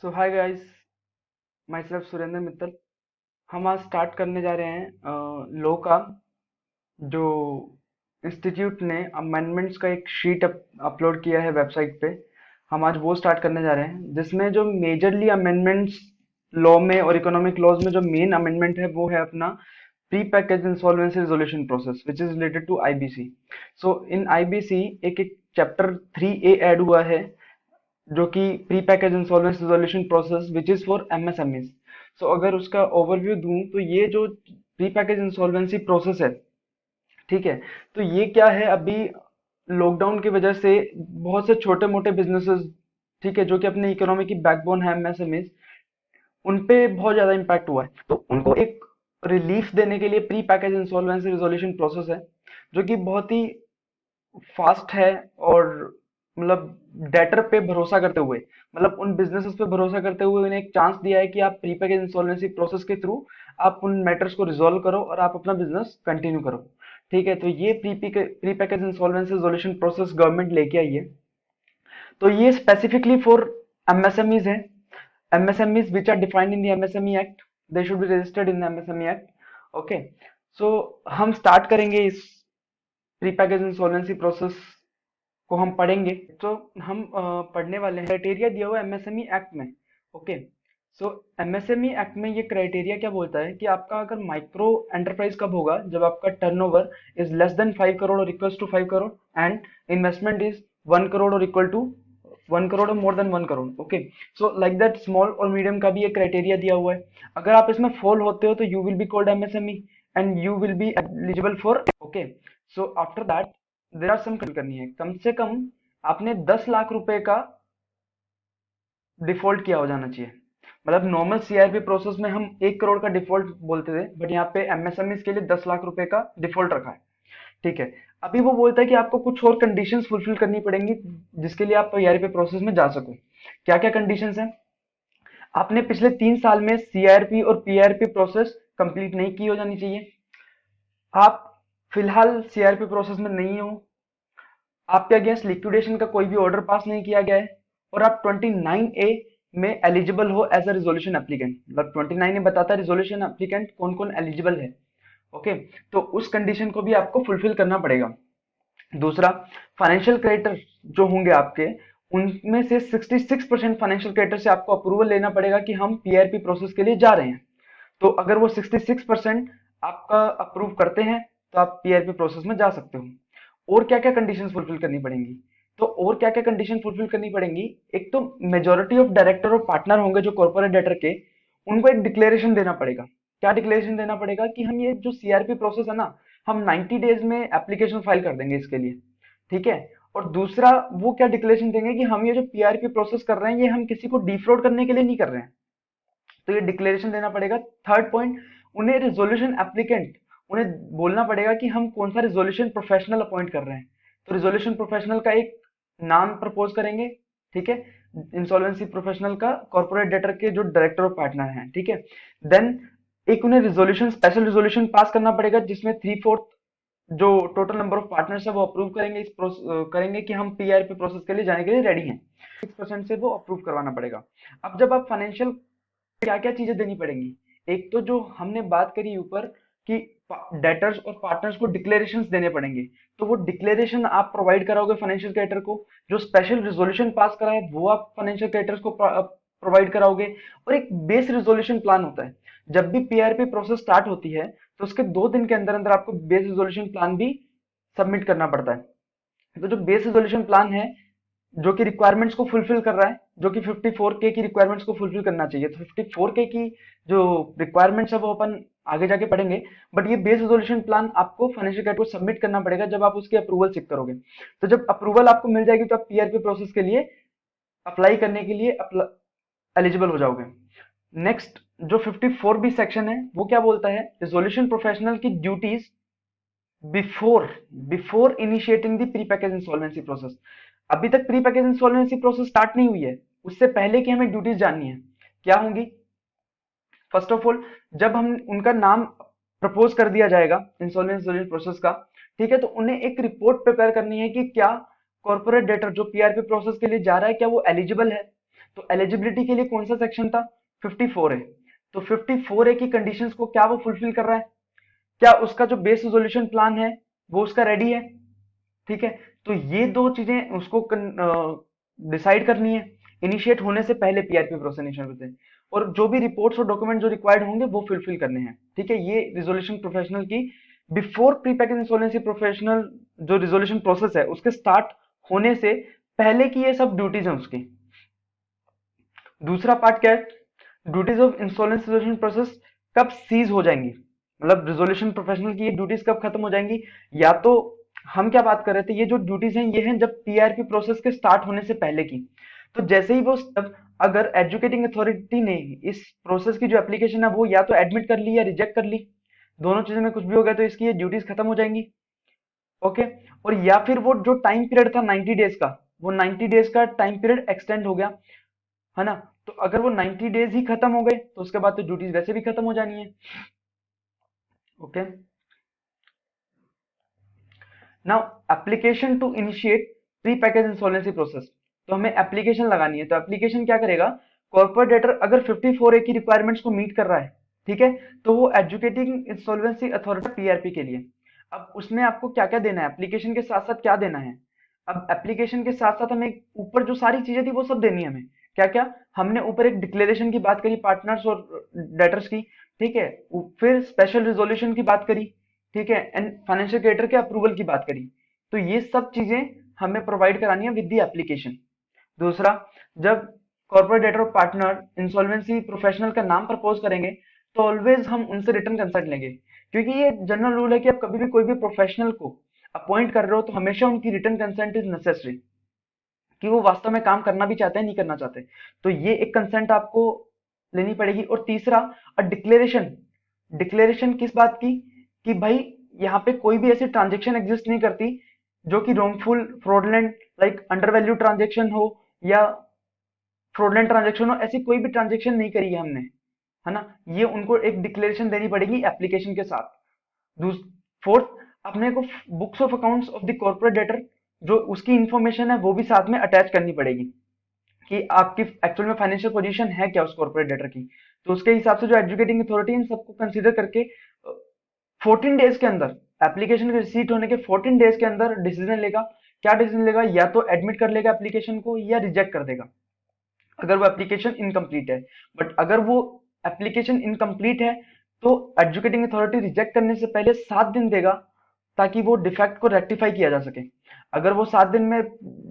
So hi guys, my self Surendra Mittal. हम आज start करने जा रहे हैं लॉ का, जो इंस्टीट्यूट ने अमेंडमेंट्स का एक शीट अपलोड किया है वेबसाइट पे। हम आज वो स्टार्ट करने जा रहे हैं, जिसमें जो मेजरली अमेंडमेंट्स लॉ में और इकोनॉमिक लॉज में जो मेन अमेंडमेंट है वो है अपना pre package insolvency resolution process which is related to IBC. So in IBC एक एक चैप्टर 3A ऐड हुआ है, जो कि pre package insolvency resolution process which is for MSMEs. So अगर उसका ओवरव्यू दूं तो ये जो प्री पैकेज इंसॉल्वेंसी प्रोसेस है, ठीक है, तो ये क्या है, अभी लॉकडाउन की वजह से बहुत से छोटे मोटे बिजनेसेस, ठीक है, जो कि अपने इकोनॉमी की बैकबोन है एमएसएमईज, उन पे बहुत ज्यादा इम्पैक्ट हुआ है। तो उनको एक रिलीफ देने के लिए pre package insolvency resolution process है, जो कि बहुत ही फास्ट है। और मतलब डेटर पे भरोसा करते हुए, मतलब उन बिजनेसेस पे भरोसा करते हुए उन्हें एक चांस दिया है कि आप प्री पैकेज इंसॉल्वेंसी प्रोसेस के थ्रू आप उन मैटर्स को रिजॉल्व करो और आप अपना बिजनेस कंटिन्यू करो। ठीक है, तो ये pre package insolvency resolution process government लेके आई है। तो ये स्पेसिफिकली फॉर एमएसएमईज है। MSMEs which are defined in the MSME act, they should be registered in the MSME act. Okay, so हम स्टार्ट करेंगे इस प्री पैकेज इंसॉल्वेंसी प्रोसेस को हम पढ़ेंगे। तो हम पढ़ने वाले हैं, क्राइटेरिया दिया हुआ है एमएसएमई एक्ट में। ओके, सो एमएसएमई एक्ट में ये क्राइटेरिया क्या बोलता है कि आपका अगर माइक्रो एंटरप्राइज कब होगा, जब आपका turnover is less than 5 crore और equals to 5 crore and investment is 1 crore और इक्वल टू 1 करोड़ और more than 1 crore. Okay, so like that small और मीडियम का भी एक क्राइटेरिया दिया हुआ है। अगर आप इसमें फॉल होते हो तो you will be called MSME and you will be eligible for. Okay, so after that there are some करनी है, कम से कम आपने 10 लाख रुपए का डिफॉल्ट किया हो जाना चाहिए। मतलब नॉर्मल सीआरपी प्रोसेस में हम 1 करोड़ का डिफॉल्ट बोलते थे, बट यहाँ पे एमएसएमई के लिए 10 लाख रुपए का डिफॉल्ट रखा है। ठीक है, अभी वो बोलता है कि आपको कुछ और कंडीशंस फुलफिल करनी पड़ेंगी जिसके लिए आप सीआरपी प्रोसेस में जा सको। क्या क्या कंडीशंस हैं? आपने पिछले 3 साल में सीआरपी और पीआरपी प्रोसेस कंप्लीट नहीं की हो जानी चाहिए। आप फिलहाल सीआरपी प्रोसेस में नहीं हो, आपके अगेंस्ट लिक्विडेशन का कोई भी ऑर्डर पास नहीं किया गया है, और आप 29A में एलिजिबल हो एज अ रिजोल्यूशन एप्लीकेंट। मतलब 29A बताता है रिजोल्यूशन एप्लीकेंट कौन कौन एलिजिबल है। ओके, तो उस कंडीशन को भी आपको फुलफिल करना पड़ेगा। दूसरा, फाइनेंशियल क्रेडिटर जो होंगे आपके, उनमें से 66% फाइनेंशियल क्रेडिटर से आपको अप्रूवल लेना पड़ेगा कि हम पीआरपी प्रोसेस के लिए जा रहे हैं। तो अगर वो 66% आपका अप्रूव करते हैं तो आप पीआरपी प्रोसेस में जा सकते हो। और क्या क्या कंडीशंस फुलफिल करनी पड़ेंगी? तो और क्या क्या कंडीशन फुलफिल करनी पड़ेंगी? एक तो मेजोरिटी ऑफ डायरेक्टर और पार्टनर होंगे जो कॉर्पोरेट डेटर के, उनको एक डिक्लेरेशन देना पड़ेगा। क्या डिक्लेरेशन देना पड़ेगा? कि हम ये जो सीआरपी प्रोसेस है ना, हम 90 डेज में एप्लीकेशन फाइल कर देंगे इसके लिए। ठीक है, और दूसरा वो क्या डिक्लेरेशन देंगे कि हम ये जो पीआरपी प्रोसेस कर रहे हैं ये हम किसी को डिफ्रॉड करने के लिए नहीं कर रहे हैं। तो ये डिक्लेरेशन देना पड़ेगा। थर्ड पॉइंट, उन्हें रिजोल्यूशन एप्लीकेंट, उन्हें बोलना पड़ेगा कि हम कौन सा रिजोल्यूशन प्रोफेशनल अपॉइंट कर रहे हैं। तो रिजोल्यूशन प्रोफेशनल का एक नाम प्रपोज करेंगे, ठीक है, इंसॉल्वेंसी प्रोफेशनल का कॉर्पोरेट डेटर के जो डायरेक्टर और पार्टनर हैं। ठीक है, देन एक उन्हें रिजोल्यूशन, स्पेशल रिजोल्यूशन पास करना पड़ेगा जिसमें 3/4 जो टोटल नंबर ऑफ पार्टनर्स है वो अप्रूव करेंगे करेंगे कि हम पीआरपी प्रोसेस के लिए जाने के लिए रेडी हैं। 6% से वो अप्रूव करवाना पड़ेगा। अब जब आप फाइनेंशियल, क्या क्या चीजें देनी पड़ेंगी? एक तो जो हमने बात करी ऊपर कि डेटर्स और पार्टनर्स को डिक्लेरेशंस देने पड़ेंगे, तो वो डिक्लेरेशन आप प्रोवाइड कराओगे फाइनेंशियल क्रेडिटर को। जो स्पेशल रिजोल्यूशन पास करा है वो आप फाइनेंशियल क्रेडिटर्स को प्रोवाइड कराओगे। और एक बेस रिजोल्यूशन प्लान होता है, जब भी पीआरपी प्रोसेस स्टार्ट होती है तो उसके 2 दिन के अंदर अंदर आपको बेस रिजोल्यूशन प्लान भी सबमिट करना पड़ता है। तो जो बेस रिजोल्यूशन प्लान है, जो कि रिक्वायरमेंट्स को फुलफिल कर रहा है, जो कि 54K की रिक्वायरमेंट्स को फुलफिल करना चाहिए, तो 54K की जो रिक्वायरमेंट्स है वो अपन आगे जाके पढ़ेंगे। बट ये बेस रेजोल्यूशन प्लान आपको फाइनेंशियल कैट को सबमिट करना पड़ेगा जब आप उसकी अप्रूवल चेक करोगे। तो जब अप्रूवल आपको मिल जाएगी तो आप पीआरपी प्रोसेस के लिए अप्लाई करने के लिए एलिजिबल हो जाओगे। नेक्स्ट, जो 54B सेक्शन है वो क्या बोलता है? रिजोल्यूशन प्रोफेशनल की duties before before initiating the pre package insolvency process. अभी तक pre package insolvency process start नहीं हुई है, उससे पहले की हमें ड्यूटीज जाननी है। क्या होंगी? फर्स्ट ऑफ ऑल, जब हम उनका नाम प्रपोज कर दिया जाएगा इंसॉल्वेंसी प्रोसेस का, ठीक है, तो उन्हें एक रिपोर्ट प्रिपेयर करनी है कि क्या कॉर्पोरेट डेटर जो पीआरपी प्रोसेस के लिए जा रहा है क्या वो एलिजिबल है। तो एलिजिबिलिटी के लिए कौन सा सेक्शन था? 54 है। तो 54 ए की कंडीशंस को क्या वो फुलफिल कर रहा है? क्या उसका जो बेस रिजोल्यूशन प्लान है वो उसका रेडी है? ठीक है, तो ये दो चीजें उसको डिसाइड करनी है इनिशिएट होने से पहले पीआरपी प्रोसेस इनिशिएट होते हैं, और जो भी रिपोर्ट्स और डॉक्यूमेंट जो रिक्वायर्ड होंगे वो फुलफिल करने हैं। ठीक है, ये रिजोल्यूशन प्रोफेशनल की before pre package insolvency professional जो रिजोल्यूशन प्रोसेस है उसके स्टार्ट होने से पहले की ये सब ड्यूटीज हैं उसकी। दूसरा पार्ट क्या है? Duties of insolvency resolution process कब सीज हो जाएंगी, मतलब रिजोल्यूशन प्रोफेशनल की ये ड्यूटीज कब खत्म हो जाएंगी? या तो हम क्या बात कर रहे थे, ये जो ड्यूटीज हैं ये हैं जब पीआरपी प्रोसेस के स्टार्ट होने से पहले की। तो जैसे ही वो step, अगर एजुकेटिंग अथॉरिटी ने इस प्रोसेस की जो एप्लीकेशन है वो या तो एडमिट कर ली या रिजेक्ट कर ली, दोनों चीजों में कुछ भी हो गया तो इसकी ये ड्यूटीज खत्म हो जाएंगी। ओके, और या फिर वो जो टाइम पीरियड था 90 डेज का, वो 90 डेज का टाइम पीरियड एक्सटेंड हो गया, है ना? तो अगर वो 90 डेज ही खत्म हो गए तो उसके बाद तो ड्यूटीज वैसे भी खत्म हो जानी है। Okay, now application to initiate pre package insolvency process. तो हमें एप्लीकेशन लगानी है, तो एप्लीकेशन क्या करेगा? कॉर्पोरेट डेटर अगर 54 ए की रिक्वायरमेंट्स को मीट कर रहा है, ठीक है, तो वो एजुकेटिंग इंसॉल्वेंसी अथॉरिटी पीआरपी के लिए, अब उसमें आपको क्या क्या देना है, एप्लीकेशन के साथ साथ क्या देना है? अब एप्लीकेशन के साथ साथ हमें ऊपर जो सारी चीजें थी वो सब देनी है हमें। क्या क्या? हमने ऊपर एक डिक्लेरेशन की बात करी पार्टनर्स और डेटर्स की, ठीक है, फिर स्पेशल रिजोल्यूशन की बात करी, ठीक है, एंड फाइनेंशियल क्रेडिटर के अप्रूवल की बात करी। तो ये सब चीजें हमें प्रोवाइड करानी है विद द एप्लीकेशन। दूसरा, जब कॉर्पोरेट डेटर और पार्टनर इंसॉल्वेंसी प्रोफेशनल का नाम प्रपोज करेंगे तो ऑलवेज हम उनसे रिटर्न कंसल्ट लेंगे, क्योंकि ये जनरल रूल है कि आप कभी भी कोई भी प्रोफेशनल को अपॉइंट कर रहे हो तो हमेशा उनकी रिटर्न कंसेंट इज नेसेसरी, कि वो वास्तव में काम करना भी चाहते हैं नहीं करना चाहते। तो ये एक कंसेंट आपको लेनी पड़ेगी। और तीसरा, डिक्लेरेशन। डिक्लेरेशन किस बात की? कि भाई यहाँ पे कोई भी ऐसी ट्रांजेक्शन एग्जिस्ट नहीं करती जो कि wrongful fraudulent like under value transaction हो या फ्रॉडलेंट ट्रांजेक्शन हो, ऐसी कोई भी ट्रांजेक्शन नहीं करी है हमने, है ना? ये उनको एक डिक्लेरेशन देनी पड़ेगी एप्लीकेशन के साथ। फोर्थ, अपने को books of accounts of the corporate debtor जो उसकी इंफॉर्मेशन है वो भी साथ में अटैच करनी पड़ेगी, कि आपकी एक्चुअल में फाइनेंशियल पोजीशन है क्या उस कॉर्पोरेट डेटर की। तो उसके हिसाब से जो एजुकेटिंग अथॉरिटी इन सबको कंसीडर करके 14 डेज के अंदर, एप्लीकेशन के रिसीट होने के 14 डेज के अंदर डिसीजन लेगा। क्या डिसीजन लेगा? या तो एडमिट कर लेगा एप्लीकेशन को या रिजेक्ट कर देगा अगर वो एप्लीकेशन इनकम्प्लीट है। बट अगर वो एप्लीकेशन इनकम्प्लीट है तो एजुकेटिंग अथॉरिटी रिजेक्ट करने से पहले 7 दिन देगा ताकि वो डिफेक्ट को रेक्टिफाई किया जा सके। अगर वो 7 दिन में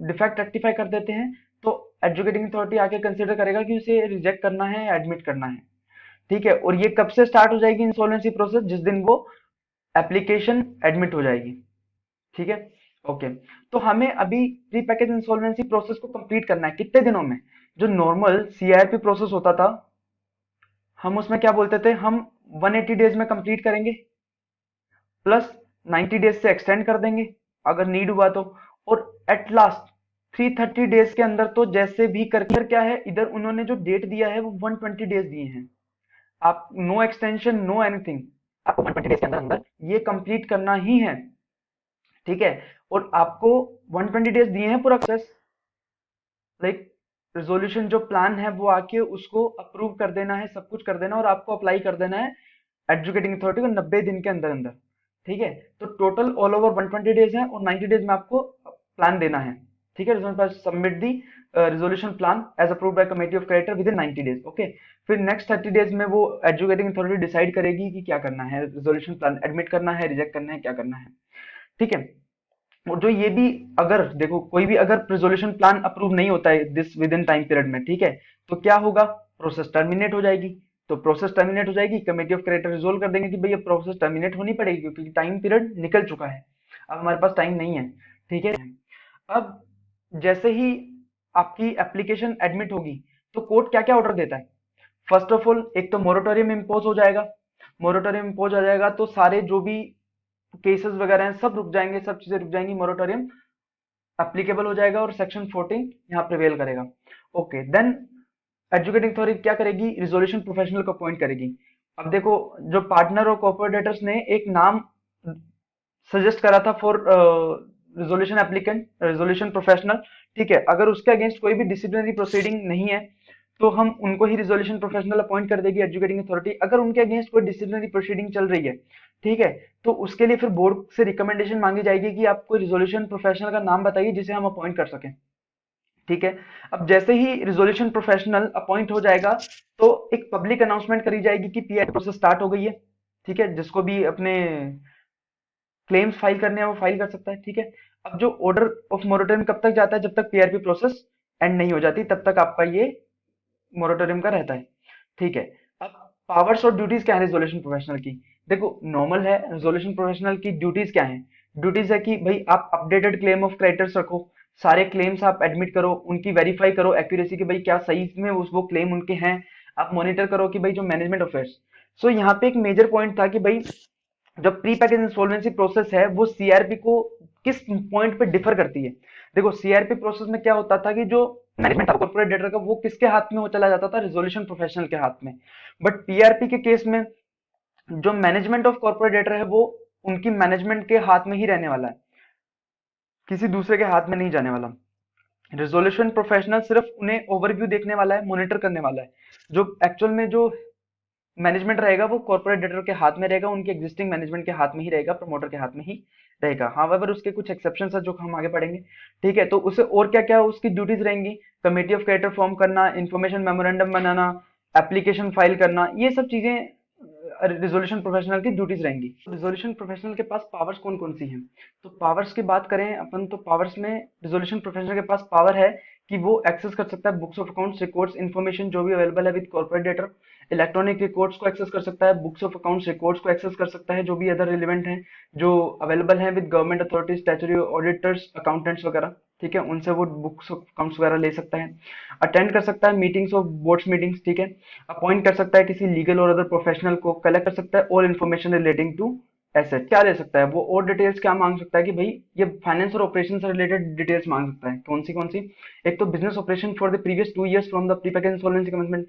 डिफेक्ट रेक्टिफाई कर देते हैं तो एजुकेटिंग अथॉरिटी आके कंसिडर करेगा कि उसे रिजेक्ट करना है या एडमिट करना है। ठीक है, और ये कब से स्टार्ट हो जाएगी इंसॉल्वेंसी प्रोसेस? जिस दिन वो एप्लीकेशन एडमिट हो जाएगी। ठीक है, ओके। तो हमें अभी प्री पैकेज इंसॉल्वेंसी प्रोसेस को कंप्लीट करना है कितने दिनों में? जो नॉर्मल सीआरपी प्रोसेस होता था हम उसमें क्या बोलते थे, हम 180 डेज में कंप्लीट करेंगे प्लस 90 डेज से एक्सटेंड कर देंगे अगर नीड हुआ तो, और एट लास्ट 330 डेज के अंदर तो जैसे भी करके, क्या है इधर उन्होंने जो डेट दिया है वो 120 डेज दिए हैं। आप नो एक्सटेंशन नो एनीथिंग, आपको 120 डेज के अंदर अंदर ये कंप्लीट करना ही है। ठीक है, और आपको 120 डेज दिए हैं पूरा प्रोसेस, लाइक रिजोल्यूशन जो प्लान है वो आके उसको अप्रूव कर देना है, सब कुछ कर देना और आपको अप्लाई कर देना है एजुकेटिंग अथॉरिटी को 90 दिन के अंदर अंदर। ठीक है, तो टोटल ऑल ओवर 120 डेज है और 90 डेज में आपको प्लान देना है। ठीक है, submit the resolution plan as approved by committee of creditor within 90 days. Okay, फिर नेक्स्ट 30 डेज में वो एजुकेटिंग अथॉरिटी डिसाइड करेगी कि क्या करना है, रिजोल्यूशन प्लान एडमिट करना है, रिजेक्ट करना है, क्या करना है। ठीक है, और जो ये भी, अगर देखो कोई भी अगर रिजोल्यूशन प्लान अप्रूव नहीं होता है this with in time period में, ठीक है, तो क्या होगा? प्रोसेस टर्मिनेट हो जाएगी। तो प्रोसेस टर्मिनेट हो जाएगी, कमेटी ऑफ क्रेडिटर रिजोल्व कर देंगे कि भाई ये प्रोसेस टर्मिनेट होनी पड़ेगी क्योंकि टाइम पीरियड निकल चुका है, अब हमारे पास टाइम नहीं है। ठीक है, अब जैसे ही आपकी एप्लीकेशन एडमिट होगी तो कोर्ट क्या क्या ऑर्डर देता है? फर्स्ट ऑफ ऑल, एक तो मोरेटोरियम इम्पोज हो जाएगा। मोरेटोरियम इम्पोज हो जाएगा तो सारे जो भी केसेस वगैरह हैं सब रुक जाएंगे, सब चीजें रुक जाएंगी, मोरेटोरियम एप्लीकेबल हो जाएगा और सेक्शन 14 यहाँ प्रिवेल करेगा। ओके, देन एजुकेटिंग अथॉरिटी क्या करेगी? रिजोल्यूशन प्रोफेशनल को अपॉइंट करेगी। अब देखो, जो पार्टनर और कॉर्पोरेटर्स ने एक नाम सजेस्ट करा था for resolution applicant, resolution professional, ठीक है, अगर उसके अगेंस्ट कोई भी डिसिप्लिनरी प्रोसीडिंग नहीं है तो हम उनको ही रिजोल्यूशन प्रोफेशनल अपॉइंट कर देगी एजुकेटिंग अथॉरिटी। अगर उनके अगेंस्ट कोई डिसिप्लिनरी प्रोसीडिंग चल रही है, ठीक है, तो उसके लिए फिर बोर्ड से रिकमेंडेशन मांगी जाएगी कि आप कोई रिजोल्यूशन प्रोफेशनल का नाम बताइए जिसे हम अपॉइंट कर सकें। ठीक है। अब जैसे ही रिजोल्यूशन प्रोफेशनल अपॉइंट हो जाएगा, तो एक पब्लिक अनाउंसमेंट करी जाएगी कि पीआई प्रोसेस स्टार्ट हो गई है। ठीक है, जिसको भी अपने क्लेम्स फाइल करने हैं वो फाइल कर सकता है। ठीक है। अब जो ऑर्डर ऑफ मोरेटोरियम कब तक जाता है, जब तक पीआरपी प्रोसेस एंड नहीं हो जाती तब तक आपका ये मोरेटोरियम का रहता है। ठीक है। अब पावर्स और ड्यूटीज क्या है रिजोल्यूशन प्रोफेशनल की? देखो, नॉर्मल है, रिजोल्यूशन प्रोफेशनल की ड्यूटीज क्या है? ड्यूटीज है कि भाई आप अपडेटेड क्लेम ऑफ क्रेडिटर्स रखो, सारे क्लेम्स आप एडमिट करो, उनकी वेरीफाई करो एक्यूरेसी की, भाई क्या सही में उस वो क्लेम उनके हैं। आप मॉनिटर करो कि भाई जो मैनेजमेंट अफेयर्स। सो यहाँ पे एक मेजर पॉइंट था कि भाई जो प्री पैकेज इंसॉल्वेंसी प्रोसेस है वो सीआरपी को किस पॉइंट पे डिफर करती है। देखो, सीआरपी प्रोसेस में क्या होता था कि जो मैनेजमेंट था कॉर्पोरेट डेटर का, वो किसके हाथ में वो चला जाता था, रिजोल्यूशन प्रोफेशनल के हाथ में। बट पीआरपी के केस में जो मैनेजमेंट ऑफ कॉर्पोरेट डेटर है वो उनकी मैनेजमेंट के हाथ में ही रहने वाला है, किसी दूसरे के हाथ में नहीं जाने वाला। रिजोल्यूशन प्रोफेशनल सिर्फ उन्हें ओवरव्यू देखने वाला है, मॉनिटर करने वाला है। जो एक्चुअल में जो मैनेजमेंट रहेगा वो कॉर्पोरेट डेटर के हाथ में रहेगा, उनके एग्जिस्टिंग मैनेजमेंट के हाथ में ही रहेगा, प्रमोटर के हाथ में ही रहेगा। हावेवर उसके कुछ एक्सेप्शंस है जो हम आगे पढ़ेंगे। ठीक है, तो उसे और क्या क्या उसकी ड्यूटीज रहेंगी? कमेटी ऑफ क्रेडिटर फॉर्म करना, इंफॉर्मेशन मेमोरेंडम बनाना, एप्लीकेशन फाइल करना, ये सब चीजें रिजोल्यूशन प्रोफेशनल की ड्यूटीज रहेंगी। रिजोल्यूशन प्रोफेशनल के पास पावर्स कौन कौन सी हैं? तो पावर्स की बात करें अपन, तो पावर्स में रिजोल्यूशन प्रोफेशनल के पास पावर है कि वो एक्सेस कर सकता है books of accounts, records, information जो भी अवेलेबल है with corporate data. Electronic records को एक्सेस कर सकता है, बुक्स ऑफ अकाउंट्स रिकॉर्ड्स को एक्सेस कर सकता है, जो भी अदर रिलेवेंट हैं जो अवेलेबल हैं with government authorities, statutory auditors, accountants वगैरह। ठीक है, उनसे वो बुक्स ऑफ अकाउंट्स वगैरह ले सकता है। अटेंड कर सकता है मीटिंग्स ऑफ बोर्ड्स मीटिंग्स। ठीक है। अपॉइंट कर सकता है किसी लीगल और अदर प्रोफेशनल को। कलेक्ट कर सकता है all information relating to asset. क्या ले सकता है वो? और डिटेल्स क्या मांग सकता है कि भाई ये फाइनेंस और ऑपरेशन से रिलेटेड डिटेल्स मांग सकता है। कौन सी? एक तो business operation for the previous 2 years from the pre package insolvency commencement.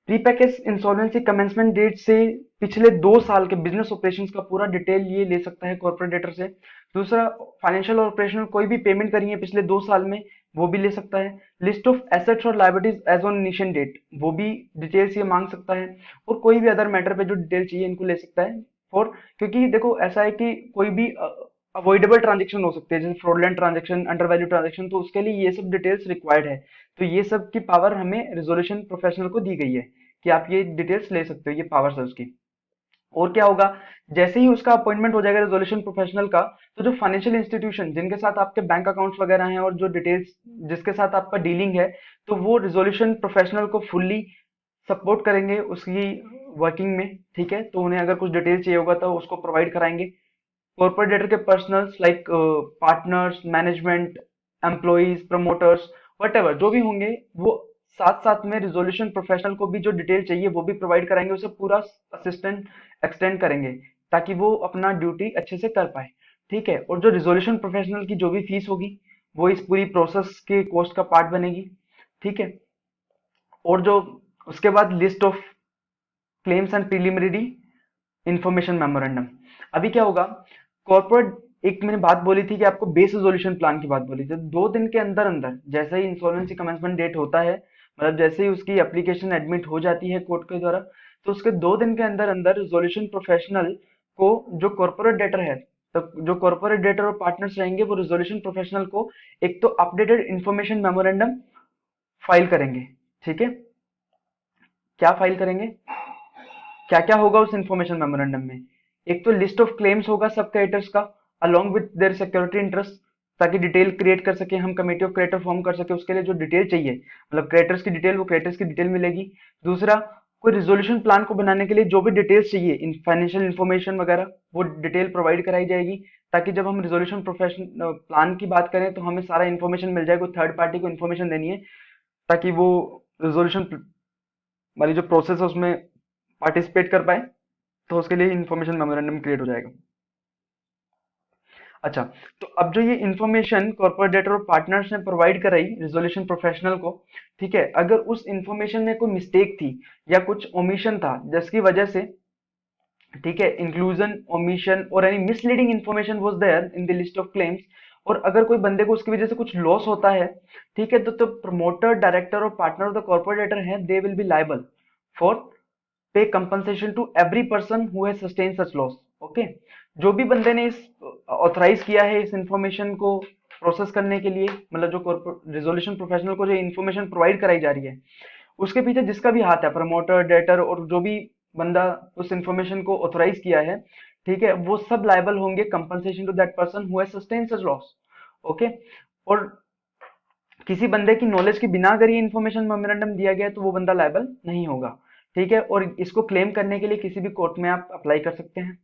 Pre package insolvency commencement date से पिछले 2 साल के बिजनेस ऑपरेशंस का पूरा डिटेल ये ले सकता है कॉर्पोरेट डेटर से। दूसरा, फाइनेंशियल और ऑपरेशनल कोई भी पेमेंट करी है पिछले 2 साल में, वो भी ले सकता है। लिस्ट ऑफ एसेट्स और liabilities as on initial date, वो भी डिटेल्स ये मांग सकता है। और कोई भी अदर मैटर पे जो डिटेल चाहिए इनको ले सकता है। और क्योंकि देखो ऐसा है कि कोई भी अवॉइडेबल ट्रांजेक्शन हो सकते हैं, जैसे fraudulent transaction, under value transaction, तो उसके लिए ये सब डिटेल्स रिक्वायर्ड है। तो ये सब की पावर हमें रिजोल्यूशन प्रोफेशनल को दी गई है कि आप ये डिटेल्स ले सकते हो, ये पावर्स है उसकी। और क्या होगा, जैसे ही उसका अपॉइंटमेंट हो जाएगा रिजोल्यूशन प्रोफेशनल का, तो जो फाइनेंशियल इंस्टीट्यूशन जिनके साथ आपके बैंक अकाउंट्स वगैरह हैं और जो डिटेल्स जिसके साथ आपका डीलिंग है, तो वो रिजोल्यूशन प्रोफेशनल को फुल्ली सपोर्ट करेंगे उसकी वर्किंग में। ठीक है, तो उन्हें अगर कुछ डिटेल चाहिए होगा तो उसको प्रोवाइड कराएंगे। कॉर्पोरेट डेटर के personnels like partners, management, employees, promoters, what जो भी होंगे, वो साथ साथ में रिजोल्यूशन प्रोफेशनल को भी जो डिटेल चाहिए वो भी प्रोवाइड कराएंगे, उसे पूरा असिस्टेंट एक्सटेंड करेंगे ताकि वो अपना ड्यूटी अच्छे से कर पाए। ठीक है। और जो रिजोल्यूशन प्रोफेशनल की जो भी फीस होगी वो इस पूरी प्रोसेस के कॉस्ट का पार्ट बनेगी। ठीक है। और जो उसके बाद list of claims and preliminary information memorandum. अभी क्या होगा, कॉर्पोरेट, एक मैंने बात बोली थी कि आपको बेस रिजोल्यूशन प्लान की बात बोली थी, 2 दिन के अंदर अंदर जैसे ही इंसॉल्वेंसी कमेंसमेंट डेट होता है, मतलब जैसे ही उसकी एप्लीकेशन एडमिट हो जाती है कोर्ट के द्वारा, तो उसके 2 दिन के अंदर अंदर रिजोल्यूशन प्रोफेशनल को, जो कॉर्पोरेट डेटर है, तो जो कॉर्पोरेट डेटर और पार्टनर्स रहेंगे वो रिजोल्यूशन प्रोफेशनल को एक तो अपडेटेड इंफॉर्मेशन मेमोरेंडम फाइल करेंगे। ठीक है। क्या फाइल करेंगे? क्या क्या होगा उस इंफॉर्मेशन मेमोरेंडम में? एक तो लिस्ट ऑफ क्लेम्स होगा सब क्रेडिटर्स का along with their security interest, ताकि डिटेल क्रिएट कर सके हम, कमेटी ऑफ क्रेडिटर फॉर्म कर सके, उसके लिए जो डिटेल चाहिए, मतलब क्रेडिटर्स की डिटेल, वो क्रेडिटर्स की डिटेल मिलेगी। दूसरा, कोई रिजोल्यूशन प्लान को बनाने के लिए जो भी डिटेल्स चाहिए, इन फाइनेंशियल इंफॉर्मेशन वगैरह, वो डिटेल प्रोवाइड कराई जाएगी, ताकि जब हम रिजोल्यूशन प्रोफेशन प्लान की बात करें तो हमें सारा इन्फॉर्मेशन मिल जाए। कोई थर्ड पार्टी को इन्फॉर्मेशन देनी है ताकि वो रिजोल्यूशन वाली जो प्रोसेस है उसमें पार्टिसिपेट कर पाए, तो उसके लिए इंफॉर्मेशन मेमोरेंडम क्रिएट हो जाएगा। अच्छा, तो अब जो ये इंफॉर्मेशन कॉर्पोरेट डेटर और पार्टनर्स ने प्रोवाइड कराई रिजोल्यूशन प्रोफेशनल को, ठीक है, अगर उस इंफॉर्मेशन में कोई मिस्टेक थी या कुछ ओमिशन था जिसकी वजह से, ठीक है, इंक्लूजन, ओमिशन और any misleading information was there in the list of claims, और अगर कोई बंदे को उसकी वजह से कुछ लॉस होता है, ठीक है, तो प्रमोटर, डायरेक्टर और पार्टनर ऑफ द कॉर्पोरेटर हैं, they will be liable for pay compensation to every person who has sustain such loss. Okay, जो भी बंदे ने इस ऑथराइज किया है इस इंफॉर्मेशन को प्रोसेस करने के लिए, मतलब जो रिजोल्यूशन प्रोफेशनल को जो इन्फॉर्मेशन प्रोवाइड कराई जा रही है, उसके पीछे जिसका भी हाथ है, प्रमोटर, डेटर और जो भी बंदा उस इंफॉर्मेशन को ऑथराइज किया है, ठीक है, वो सब लायबल होंगे compensation to that person who has sustain such loss. Okay, और किसी बंदे की नॉलेज के बिना अगर ये इन्फॉर्मेशन मेमोरेंडम दिया गया है तो वो बंदा लायबल नहीं होगा। ठीक है, और इसको क्लेम करने के लिए किसी भी कोर्ट में आप अप्लाई कर सकते हैं।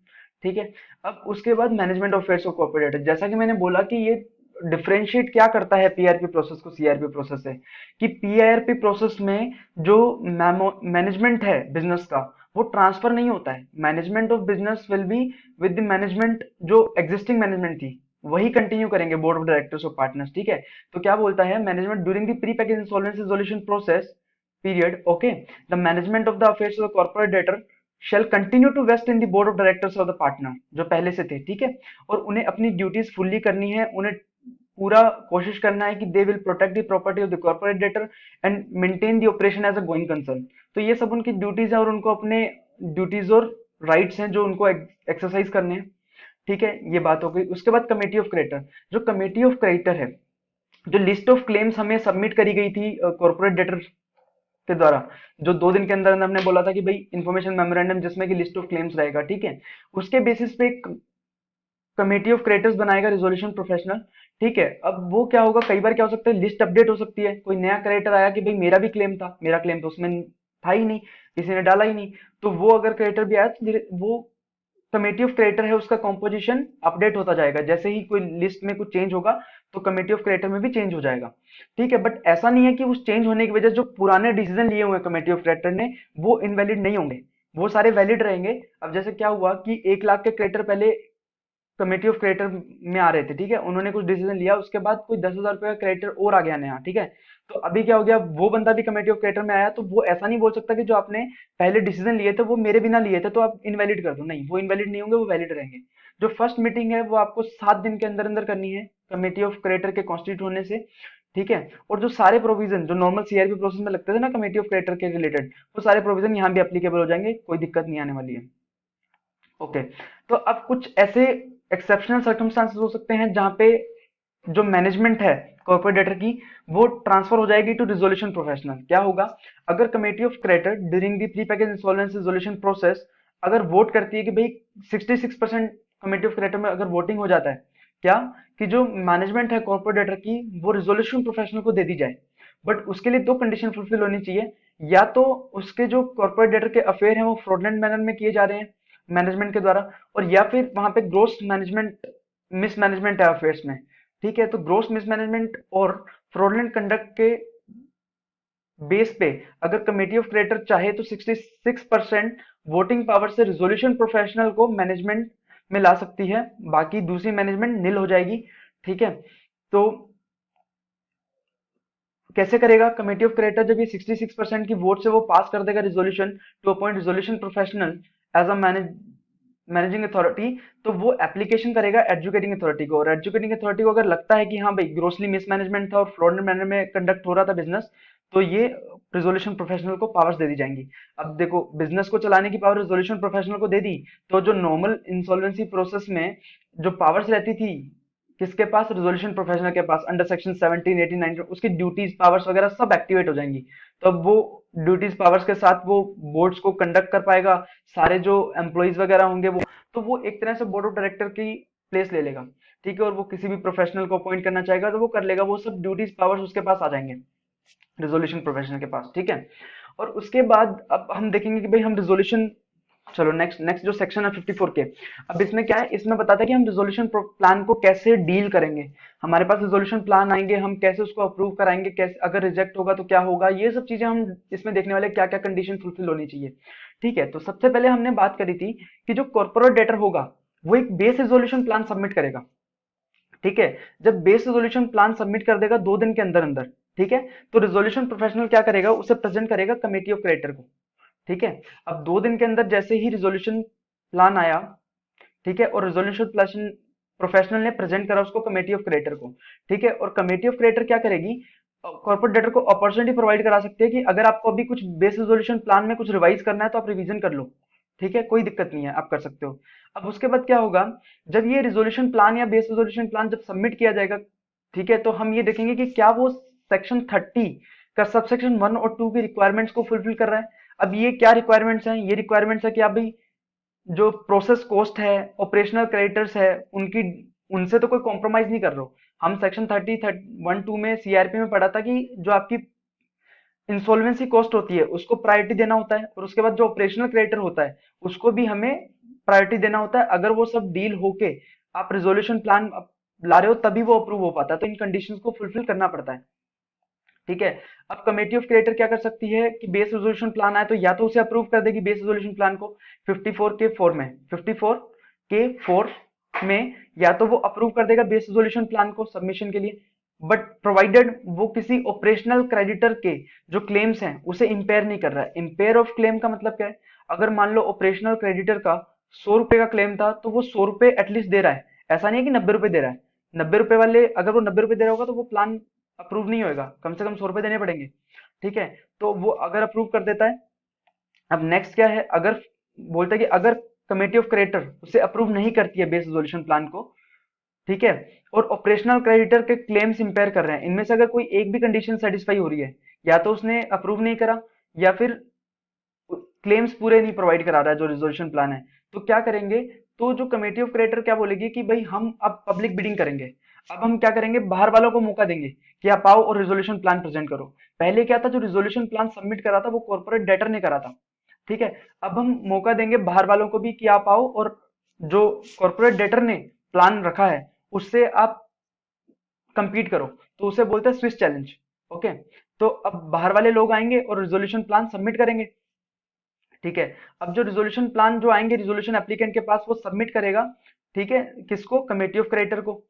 ठीक है, अब उसके बाद मैनेजमेंट अफेयर्स ऑफ कॉर्पोरेट, जैसा कि मैंने बोला कि ये डिफरेंशिएट क्या करता है पीआरपी प्रोसेस को सीआरपी प्रोसेस से, कि पीआरपी प्रोसेस में जो मैनेजमेंट है बिजनेस का वो ट्रांसफर नहीं होता है। Management of business will be with the management, जो एग्जिस्टिंग मैनेजमेंट थी वही कंटिन्यू करेंगे, बोर्ड ऑफ डायरेक्टर्स और पार्टनर्स। ठीक है, तो क्या बोलता है, management during the pre package insolvency resolution process period, okay, the management of the affairs of the corporate debtor shall continue to vest in the board of directors of the partner, जो पहले से थे। ठीक है, और उन्हें अपनी duties fully करनी है, उन्हें पूरा कोशिश करना है कि they will protect the property of the corporate debtor and maintain the operation as a going concern. तो ये सब उनकी ड्यूटीज है और उनको अपने ड्यूटीज और राइट्स हैं जो उनको एक्सरसाइज करने हैं। ठीक है, ये बात हो गई। उसके बाद कमेटी ऑफ क्रेडिटर, जो कमेटी ऑफ क्रेडिटर है, जो लिस्ट ऑफ क्लेम्स हमें सबमिट करी गई थी कॉर्पोरेट डेटर के द्वारा, जो 2 दिन के अंदर अंदर हमने बोला था कि भाई इंफॉर्मेशन मेमोरेंडम जिसमें कि लिस्ट ऑफ क्लेम्स रहेगा, ठीक है, उसके बेसिस पे एक कमेटी ऑफ क्रेडिटर्स बनाएगा रिजोल्यूशन प्रोफेशनल। ठीक है, अब वो क्या होगा, कई बार क्या हो सकता है, लिस्ट अपडेट हो सकती है, कोई नया क्रेडिटर आया कि भाई मेरा भी क्लेम था, मेरा क्लेम तो उसमें था ही नहीं, किसी ने डाला ही नहीं, तो वो अगर क्रेडिटर भी आया तो वो कमेटी ऑफ क्रेडिटर है उसका कॉम्पोजिशन अपडेट होता जाएगा, जैसे ही कोई लिस्ट में कुछ चेंज होगा तो कमेटी ऑफ क्रेडिटर में भी चेंज हो जाएगा। ठीक है, बट ऐसा नहीं है कि उस चेंज होने की वजह से जो पुराने डिसीजन लिए हुए कमेटी ऑफ क्रेडिटर ने वो इनवैलिड नहीं होंगे, वो सारे वैलिड रहेंगे। अब जैसे क्या हुआ कि 1 लाख के क्रेडिटर पहले कमेटी ऑफ क्रेडिटर में आ रहे थे, ठीक है, उन्होंने कुछ डिसीजन लिया, उसके बाद कोई 10,000 रुपए का क्रेडिटर और आ गया नया। ठीक है, तो अभी क्या हो गया, वो बंदा भी कमेटी ऑफ क्रेडिटर में आया, तो वो ऐसा नहीं बोल सकता कि जो आपने पहले डिसीजन लिए थे वो मेरे बिना लिए थे तो आप इनवैलिड कर दो, नहीं, वो इनवैलिड नहीं होंगे, वो वैलिड रहेंगे। जो फर्स्ट मीटिंग है वो आपको 7 दिन के अंदर अंदर करनी है कमेटी ऑफ क्रेडिटर के कॉन्स्टिट्यूट होने से। ठीक है, और जो सारे प्रोविजन जो नॉर्मल सीआरपी प्रोसेस में लगते थे ना कमेटी ऑफ क्रेडिटर के रिलेटेड, वो सारे प्रोविजन यहाँ भी एप्लीकेबल हो जाएंगे, कोई दिक्कत नहीं आने वाली है। ओके, तो अब कुछ ऐसे एक्सेप्शनल सर्कमस्टांसेस हो सकते हैं जहां पे जो मैनेजमेंट है कॉर्पोरेट डेटर की वो ट्रांसफर हो जाएगी टू रिजोल्यूशन प्रोफेशनल। क्या होगा, अगर committee of creditor during the pre package insolvency resolution process अगर वोट करती है कि भाई 66% कमेटी ऑफ क्रेडिटर में अगर वोटिंग हो जाता है, क्या, कि जो मैनेजमेंट है कॉर्पोरेट डेटर की वो रिजोल्यूशन प्रोफेशनल को दे दी जाए, बट उसके लिए 2 कंडीशन फुलफिल होनी चाहिए। या तो उसके जो कॉर्पोरेट डेटर के अफेयर हैं वो फ्रॉडलेंट मैनर में किए जा रहे हैं मैनेजमेंट के द्वारा, और या फिर वहां पे ग्रोस मैनेजमेंट मिसमैनेजमेंट है अफेयर्स में। ठीक है, तो ग्रोस मिसमैनेजमेंट और फ्रॉडलेंट कंडक्ट के बेस पे अगर कमेटी ऑफ क्रेडिटर चाहे तो 66% वोटिंग पावर से रिजोल्यूशन प्रोफेशनल को मैनेजमेंट में ला सकती है, बाकी दूसरी मैनेजमेंट निल हो जाएगी। ठीक है, तो कैसे करेगा कमेटी ऑफ क्रेडिटर, जब ये 66% की वोट से वो पास कर देगा resolution to appoint resolution professional as a managing authority, तो वो एप्लीकेशन करेगा एजुकेटिंग अथॉरिटी को, और एजुकेटिंग अथॉरिटी को अगर लगता है कि हाँ भाई ग्रोसली मिसमैनेजमेंट था और फ्रॉडलेंट मैनर में कंडक्ट हो रहा था बिजनेस, तो ये रिजोल्यूशन प्रोफेशनल को पावर्स दे दी जाएंगी। अब देखो, बिजनेस को चलाने की पावर रिजोल्यूशन प्रोफेशनल को दे दी, तो जो नॉर्मल इंसॉल्वेंसी प्रोसेस में जो पावर्स रहती थी किसके पास, रिजोल्यूशन प्रोफेशनल के पास, अंडर सेक्शन 17, 18, 19 उसकी ड्यूटीज पावर्स वगैरह सब एक्टिवेट हो जाएंगी। तो अब वो ड्यूटीज पावर्स के साथ वो बोर्ड्स को कंडक्ट कर पाएगा, सारे जो एम्प्लॉइज वगैरह होंगे वो, तो वो एक तरह से बोर्ड ऑफ डायरेक्टर की प्लेस ले लेगा। ठीक है, और वो किसी भी प्रोफेशनल को अपॉइंट करना चाहेगा तो वो कर लेगा, वो सब ड्यूटीज पावर्स उसके पास आ जाएंगे रिजोल्यूशन प्रोफेशनल के पास। ठीक है, और उसके बाद अब हम देखेंगे कि भाई हम रिजोल्यूशन, चलो नेक्स्ट नेक्स्ट जो सेक्शन है 54 के, अब इसमें क्या है, इसमें बताता है कि हम रिजोल्यूशन प्लान को कैसे डील करेंगे। हमारे पास रिजोल्यूशन प्लान आएंगे, हम कैसे उसको अप्रूव कराएंगे, कैसे अगर रिजेक्ट होगा तो क्या होगा, ये सब चीजें हम इसमें देखने वाले, क्या क्या कंडीशन फुलफिल होनी चाहिए। ठीक है, तो सबसे पहले हमने बात करी थी कि जो कॉर्पोरेट डेटर होगा वो एक बेस रिजोल्यूशन प्लान सबमिट करेगा। ठीक है, जब बेस रिजोल्यूशन प्लान सबमिट कर देगा 2 दिन के अंदर अंदर, ठीक है, तो रिजोल्यूशन प्रोफेशनल क्या करेगा, उसे प्रेजेंट करेगा कमेटी ऑफ क्रेडिटर को। ठीक है, अब 2 दिन के अंदर जैसे ही रिजोल्यूशन प्लान आया, ठीक है, और रिजोल्यूशन प्रोफेशनल ने प्रेजेंट करा उसको कमेटी ऑफ क्रेडिटर को, ठीक है। और कमेटी ऑफ क्रेडिटर क्या करेगी, कॉर्पोरेट डेटर को अपॉर्चुनिटी प्रोवाइड करा सकती है कि अगर आपको अभी कुछ बेस रेजोल्यूशन प्लान में कुछ रिवाइज करना है तो आप रिवीजन कर लो, ठीक है, कोई दिक्कत नहीं है, आप कर सकते हो। अब उसके बाद क्या होगा, जब ये रिजोल्यूशन प्लान या बेस रेजोल्यूशन प्लान जब सबमिट किया जाएगा, ठीक है, तो हम ये देखेंगे कि क्या वो सेक्शन 30 का सबसेक्शन 1 और 2 की रिक्वायरमेंट्स को फुलफिल कर रहा है। अब ये क्या रिक्वायरमेंट्स हैं, ये रिक्वायरमेंट्स है कि आप भाई जो प्रोसेस कॉस्ट है, ऑपरेशनल क्रेडिटर्स है, उनकी उनसे तो कोई कॉम्प्रोमाइज नहीं कर रहे हो। हम सेक्शन 30 1 2 में सीआरपी में पढ़ा था कि जो आपकी इंसॉल्वेंसी कॉस्ट होती है उसको प्रायोरिटी देना होता है, और उसके बाद जो ऑपरेशनल क्रेडिटर होता है उसको भी हमें प्रायोरिटी देना होता है। अगर वो सब डील होके आप रिजोल्यूशन प्लान ला रहे हो तभी वो अप्रूव हो पाता है, तो इन कंडीशंस को फुलफिल करना पड़ता है, ठीक है। अब कमेटी ऑफ क्रिएटर क्या कर सकती है कि बेस रेजोल्यूशन प्लान आए तो या तो उसे अप्रूव कर देगी बेस रेजोल्यूशन प्लान को 54 के 4 में, 54 के 4 में, या तो वो अप्रूव कर देगा बेस रेजोल्यूशन प्लान को सबमिशन के लिए, बट प्रोवाइडेड वो किसी ऑपरेशनल क्रेडिटर के जो क्लेम्स हैं उसे इंपेयर नहीं कर रहा है। इंपेयर ऑफ क्लेम का मतलब क्या है, अगर मान लो ऑपरेशनल क्रेडिटर का 100 रुपए का क्लेम था तो वो 100 रुपए एटलीस्ट दे रहा है, ऐसा नहीं है कि 90 रुपए दे रहा है। 90 रुपए वाले अगर वो 90 रुपए दे रहा होगा तो वो प्लान अप्रूव नहीं होएगा, कम से कम 100 रुपए देने पड़ेंगे, ठीक है। तो वो अगर अप्रूव कर देता है, अब नेक्स्ट क्या है, अगर बोलता है कि अगर कमेटी ऑफ क्रेडिटर उसे अप्रूव नहीं करती है बेस रेजोल्यूशन प्लान को, ठीक है, और ऑपरेशनल क्रेडिटर के क्लेम्स इंपेयर कर रहे हैं, इनमें से अगर कोई एक भी कंडीशन सेटिस्फाई हो रही है, या तो उसने अप्रूव नहीं करा या फिर क्लेम्स पूरे नहीं प्रोवाइड करा रहा है जो रिजोल्यूशन प्लान है, तो क्या करेंगे, तो जो कमेटी ऑफ क्रेडिटर क्या बोलेगी कि भाई हम अब पब्लिक बिडिंग करेंगे। अब हम क्या करेंगे, बाहर वालों को मौका देंगे कि आप आओ और रिजोल्यूशन प्लान प्रेजेंट करो। पहले क्या था, जो रिजोल्यूशन प्लान सबमिट करा था वो कॉर्पोरेट डेटर ने करा था, ठीक है। अब हम मौका देंगे बाहर वालों को भी कि आप आओ और जो कॉर्पोरेट डेटर ने प्लान रखा है उससे आप कंपीट करो, तो उसे बोलते हैं स्विस चैलेंज, ओके। तो अब बाहर वाले लोग आएंगे और रिजोल्यूशन प्लान सबमिट करेंगे, ठीक है। अब जो रिजोल्यूशन प्लान जो आएंगे रिजोल्यूशन एप्लीकेंट के पास वो सबमिट करेगा, ठीक है, किसको, कमेटी ऑफ क्रेडिटर को।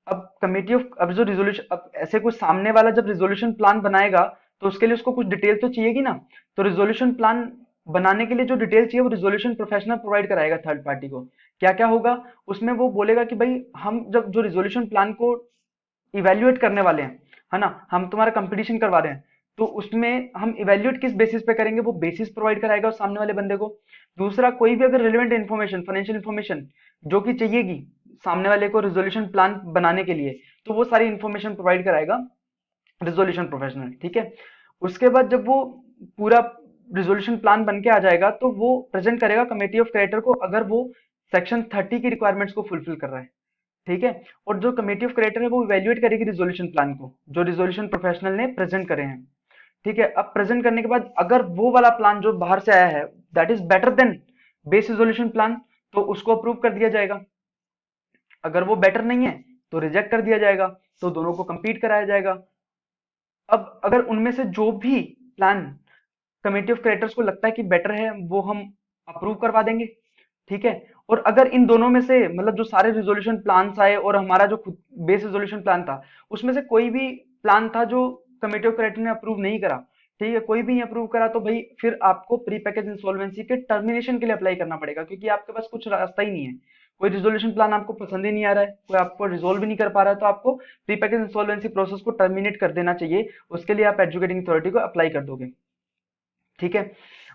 अब कमेटी ऑफ अब जो रिजोल्यूशन अब ऐसे कुछ सामने वाला जब रिजोल्यूशन प्लान बनाएगा तो उसके लिए उसको कुछ डिटेल तो चाहिएगी ना, तो रिजोल्यूशन प्लान बनाने के लिए जो डिटेल चाहिए वो रिजोल्यूशन प्रोफेशनल प्रोवाइड कराएगा थर्ड पार्टी को। क्या क्या होगा उसमें, वो बोलेगा कि भाई हम जब जो रिजोल्यूशन प्लान को इवेल्युएट करने वाले हैं, है ना, हम तुम्हारा कंपटीशन करवा रहे हैं, तो उसमें हम इवेल्युएट किस बेसिस पे करेंगे, वो बेसिस प्रोवाइड कराएगा उस सामने वाले बंदे को। दूसरा, कोई भी अगर रिलेवेंट इन्फॉर्मेशन, फाइनेंशियल इन्फॉर्मेशन जो कि चाहिएगी सामने वाले को रिजोल्यूशन प्लान बनाने के लिए, तो वो सारी इन्फॉर्मेशन प्रोवाइड कराएगा रिजोल्यूशन प्रोफेशनल, ठीक है। उसके बाद जब वो पूरा रिजोल्यूशन प्लान बन के आ जाएगा तो वो प्रेजेंट करेगा कमेटी ऑफ क्रेडिटर को, अगर वो सेक्शन 30 की रिक्वायरमेंट्स को फुलफिल कर रहा है, ठीक है। और जो कमेटी ऑफ क्रेडिटर है वो इवेल्युएट करेगी रिजोल्यूशन प्लान को जो रिजोल्यूशन प्रोफेशनल ने प्रेजेंट करे हैं, ठीक है। अब प्रेजेंट करने के बाद अगर वो वाला प्लान जो बाहर से आया है that is better than base resolution plan, तो उसको अप्रूव कर दिया जाएगा। अगर वो बेटर नहीं है तो रिजेक्ट कर दिया जाएगा, तो दोनों को कंपीट कराया जाएगा। अब अगर उनमें से जो भी प्लान कमेटी ऑफ क्रेडिटर्स को लगता है कि बेटर है वो हम अप्रूव करवा देंगे, ठीक है। और अगर इन दोनों में से मतलब जो सारे रिजोल्यूशन प्लान्स आए और हमारा जो खुद बेस रिजोल्यूशन प्लान था उसमें से कोई भी प्लान था जो कमेटी ऑफ क्रेडिटर ने अप्रूव नहीं करा, ठीक है, कोई भी नहीं अप्रूव करा, तो भाई फिर आपको प्री पैकेज इंसॉल्वेंसी के टर्मिनेशन के लिए अप्लाई करना पड़ेगा, क्योंकि आपके पास कुछ रास्ता ही नहीं है। कोई रिजोल्यूशन प्लान आपको पसंद ही नहीं आ रहा है, कोई आपको रिजोल्व ही नहीं कर पा रहा है, तो आपको प्री पैकेज इंसॉल्वेंसी प्रोसेस को टर्मिनेट कर देना चाहिए। उसके लिए आप एजुकेटिंग अथॉरिटी को अप्लाई कर दोगे, ठीक है,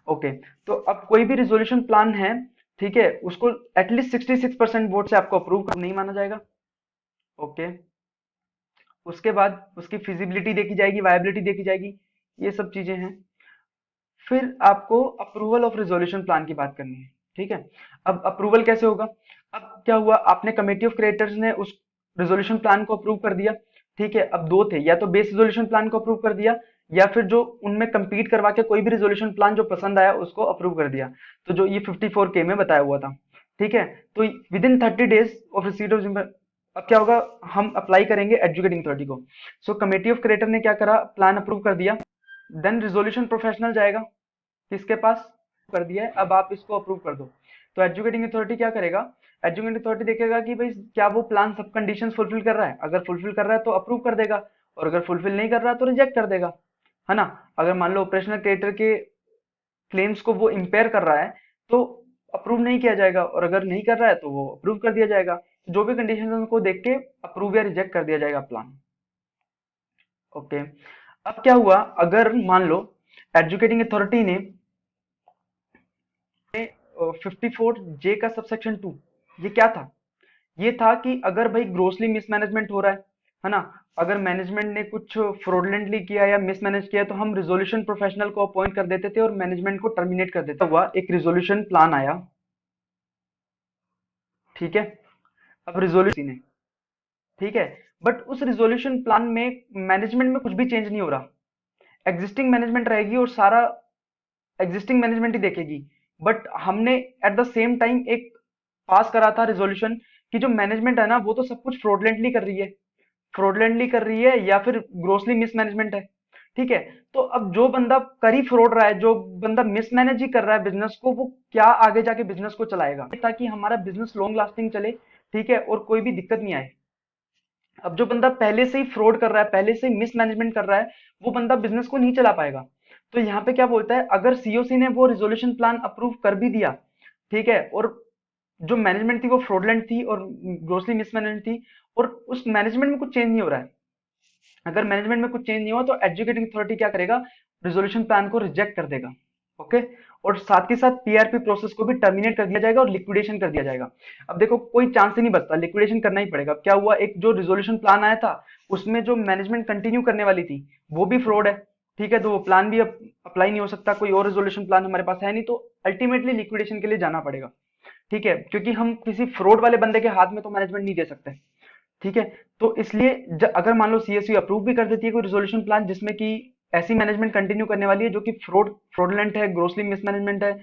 ओके। तो अब कोई भी रिजोल्यूशन प्लान है, ठीक है, उसको एटलीस्ट 66% वोट से आपको अप्रूव नहीं माना जाएगा, ओके। उसके बाद उसकी फिजिबिलिटी देखी जाएगी, वायबिलिटी देखी जाएगी, ये सब चीजें हैं। फिर आपको अप्रूवल ऑफ रिजोल्यूशन प्लान की बात करनी है, ठीक है। अब अप्रूवल कैसे होगा, अब क्या हुआ, आपने कमेटी ऑफ क्रिएटर्स ने उस रिजोल्यूशन प्लान को अप्रूव कर दिया, ठीक है। अब दो थे, या तो बेस रिजोल्यूशन प्लान को अप्रूव कर दिया या फिर जो उनमें कंपीट करवा के कोई भी रिजोल्यूशन प्लान जो पसंद आया उसको अप्रूव कर दिया, तो जो ये 54K में बताया हुआ था, ठीक है। तो with in 30 days of receipt of, अब क्या होगा, हम अप्लाई करेंगे एजुकेटिंग अथॉरिटी को। सो कमेटी ऑफ क्रिएटर ने क्या करा, प्लान अप्रूव कर दिया, देन रिजोल्यूशन प्रोफेशनल जाएगा किसके पास, कर दिया है, अब आप इसको अप्रूव कर दो। तो एजुकेटिंग अथॉरिटी क्या करेगा, एजुकेटिंग अथॉरिटी देखेगा कि भाई क्या वो प्लान सब कंडीशन फुलफिल कर रहा है, अगर फुलफिल कर रहा है तो अप्रूव कर देगा, और अगर फुलफिल नहीं कर रहा तो रिजेक्ट कर देगा, है ना। अगर मान लो ऑपरेशनल क्रिएटर के क्लेम्स को वो इम्पेयर कर रहा है तो अप्रूव नहीं किया जाएगा, और अगर नहीं कर रहा है तो वो अप्रूव कर दिया जाएगा। जो भी कंडीशन है उनको देख के अप्रूव या रिजेक्ट कर दिया जाएगा प्लान। ओके। अब क्या हुआ, अगर मान लो एजुकेटिंग अथॉरिटी ने 54 J का सबसेक्शन 2, ये क्या था? ये था कि अगर भाई ग्रोसली मिसमैनेजमेंट हो रहा है ना, अगर मैनेजमेंट ने कुछ फ्रॉडलेंटली किया या मिसमैनेज किया तो हम रिजोल्यूशन प्रोफेशनल को अपॉइंट कर देते थे और मैनेजमेंट को टर्मिनेट कर देते हुआ एक रिजोल्यूशन प्लान आया। ठीक है, अब रिजोल्यूशन है, ठीक है, बट उस रिजोल्यूशन प्लान में मैनेजमेंट में कुछ भी चेंज नहीं हो रहा, एग्जिस्टिंग मैनेजमेंट रहेगी और सारा एग्जिस्टिंग मैनेजमेंट ही देखेगी। बट हमने एट द सेम टाइम एक पास करा था रिजोल्यूशन कि जो मैनेजमेंट है ना वो तो सब कुछ फ्रॉडलेंटली कर रही है, फ्रॉडलेंटली कर रही है या फिर ग्रोसली मिसमैनेजमेंट है। ठीक है, तो अब जो बंदा कर ही फ्रॉड रहा है, जो बंदा मिसमैनेज ही कर रहा है बिजनेस को, वो क्या आगे जाके बिजनेस को चलाएगा, ताकि हमारा बिजनेस लॉन्ग लास्टिंग चले, ठीक है, और कोई भी दिक्कत नहीं आए। अब जो बंदा पहले से ही फ्रॉड कर रहा है, पहले से ही मिसमैनेजमेंट कर रहा है, वो बंदा बिजनेस को नहीं चला पाएगा। तो यहाँ पे क्या बोलता है, अगर सीओसी ने वो रिजोल्यूशन प्लान अप्रूव कर भी दिया, ठीक है, और जो मैनेजमेंट थी वो फ्रॉडलेंट थी और ग्रोसली मिसमैनेज थी, और उस मैनेजमेंट में कुछ चेंज नहीं हो रहा है, अगर मैनेजमेंट में कुछ चेंज नहीं हुआ तो एजुकेटिंग अथॉरिटी क्या करेगा, रिजोल्यूशन प्लान को रिजेक्ट कर देगा। ओके, और साथ ही साथ पीआरपी प्रोसेस को भी टर्मिनेट कर दिया जाएगा और लिक्विडेशन कर दिया जाएगा। अब देखो कोई चांस ही नहीं बचता, लिक्विडेशन करना ही पड़ेगा। अब क्या हुआ, एक जो रिजोल्यूशन प्लान आया था उसमें जो मैनेजमेंट कंटिन्यू करने वाली थी वो भी फ्रॉड है, ठीक है, तो वो प्लान भी अब अप्लाई नहीं हो सकता, कोई और रिजोल्यूशन प्लान हमारे पास है नहीं, तो अल्टीमेटली लिक्विडेशन के लिए जाना पड़ेगा। ठीक है, क्योंकि हम किसी फ्रॉड वाले बंदे के हाथ में तो मैनेजमेंट नहीं दे सकते। ठीक है, तो इसलिए अगर मान लो सीएसयू अप्रूव भी कर देती है कोई रिजोल्यूशन प्लान जिसमें कि ऐसी मैनेजमेंट कंटिन्यू करने वाली है जो कि फ्रॉडलेंट है, ग्रोसली मिसमैनेजमेंट है,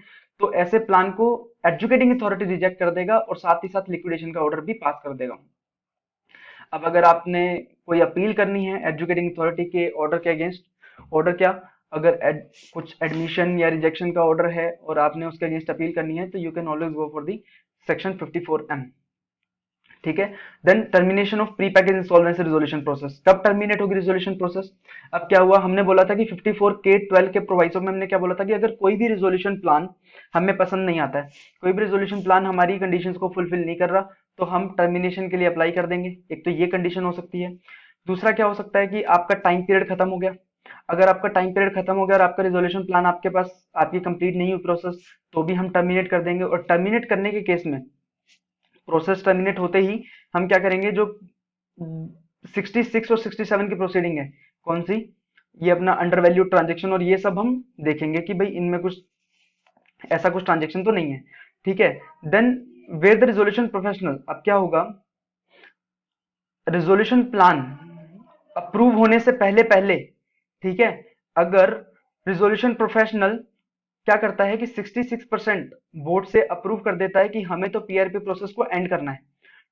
तो ऐसे प्लान को एजुकेटिंग अथॉरिटी रिजेक्ट कर देगा और साथ ही साथ लिक्विडेशन का ऑर्डर भी पास कर देगा। अब अगर आपने कोई अपील करनी है एजुकेटिंग अथॉरिटी के ऑर्डर के अगेंस्ट, ऑर्डर क्या, अगर कुछ एडमिशन या रिजेक्शन का ऑर्डर है और आपने उसके अगेंस्ट अपील करनी है तो you can always go for the section 54M। ठीक है, then termination of pre package insolvency resolution process, कब टर्मिनेट होगी रिजोल्यूशन प्रोसेस? अब क्या हुआ, हमने बोला था कि 54K12 के प्रोवाइसो में हमने क्या बोला था कि अगर कोई भी रिजोल्यूशन प्लान हमें पसंद नहीं आता है, कोई भी रिजोल्यूशन प्लान हमारी कंडीशंस को फुलफिल नहीं कर रहा, तो हम टर्मिनेशन के लिए अप्लाई कर देंगे। एक तो ये कंडीशन हो सकती है। दूसरा क्या हो सकता है कि आपका टाइम पीरियड खत्म हो गया, अगर आपका टाइम पीरियड खत्म हो गया और आपका रिजोल्यूशन प्लान आपके पास आपकी कंप्लीट नहीं हुई प्रोसेस, तो भी हम टर्मिनेट कर देंगे। और टर्मिनेट करने के केस में प्रोसेस टर्मिनेट होते ही हम क्या करेंगे, जो 66 और 67 की प्रोसीडिंग है, कौन सी, ये अपना अंडर वैल्यू ट्रांजेक्शन और ये सब हम देखेंगे कि भाई इनमें कुछ ऐसा कुछ ट्रांजेक्शन तो नहीं है। ठीक है, then where the resolution professional, अब क्या होगा, रिजोल्यूशन प्लान अप्रूव होने से पहले पहले, ठीक है, अगर रिजोल्यूशन प्रोफेशनल क्या करता है कि 66% वोट से अप्रूव कर देता है कि हमें तो पीआरपी प्रोसेस को एंड करना है।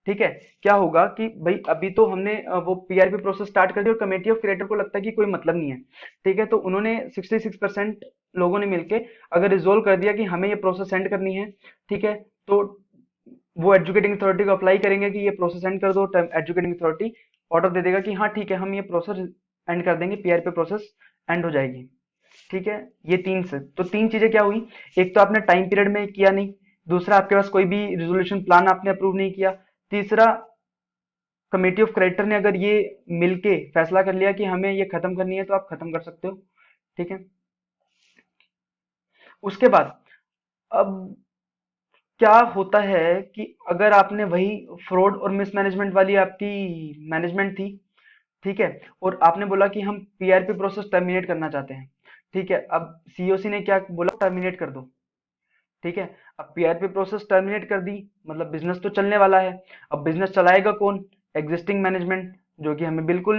ठीक है, क्या होगा कि भाई अभी तो हमने वो पीआरपी प्रोसेस स्टार्ट कर दी और कमेटी ऑफ क्रिएटर को लगता है कि कोई मतलब नहीं है, ठीक है, तो उन्होंने 66% लोगों ने मिलके अगर रिजोल्व कर दिया कि हमें ये प्रोसेस एंड करनी है, ठीक है, तो वो एजुकेटिंग अथॉरिटी को अप्लाई करेंगे कि ये प्रोसेस एंड कर दो, एजुकेटिंग अथॉरिटी ऑर्डर दे देगा कि हाँ ठीक है हम ये प्रोसेस एंड कर देंगे, पीआरपी प्रोसेस एंड हो जाएगी। ठीक है, ये तीन से तो तीन चीजें क्या हुई, एक तो आपने टाइम पीरियड में किया नहीं, दूसरा आपके पास कोई भी रिजोल्यूशन प्लान आपने अप्रूव नहीं किया, तीसरा कमेटी ऑफ क्रेडिटर ने अगर ये मिलके फैसला कर लिया कि हमें ये खत्म करनी है तो आप खत्म कर सकते हो। ठीक है, उसके बाद अब क्या होता है कि अगर आपने वही फ्रॉड और मिसमैनेजमेंट वाली आपकी मैनेजमेंट थी, ठीक है, और आपने बोला कि हम पीआरपी प्रोसेस टर्मिनेट करना चाहते हैं, ठीक है, अब सीओसी ने क्या बोला, टर्मिनेट कर दो। ठीक है, अब पीआरपी प्रोसेस टर्मिनेट कर दी, मतलब बिजनेस तो चलने वाला है। अब बिजनेस चलाएगा कौन, एग्जिस्टिंग मैनेजमेंट, जो कि हमें बिल्कुल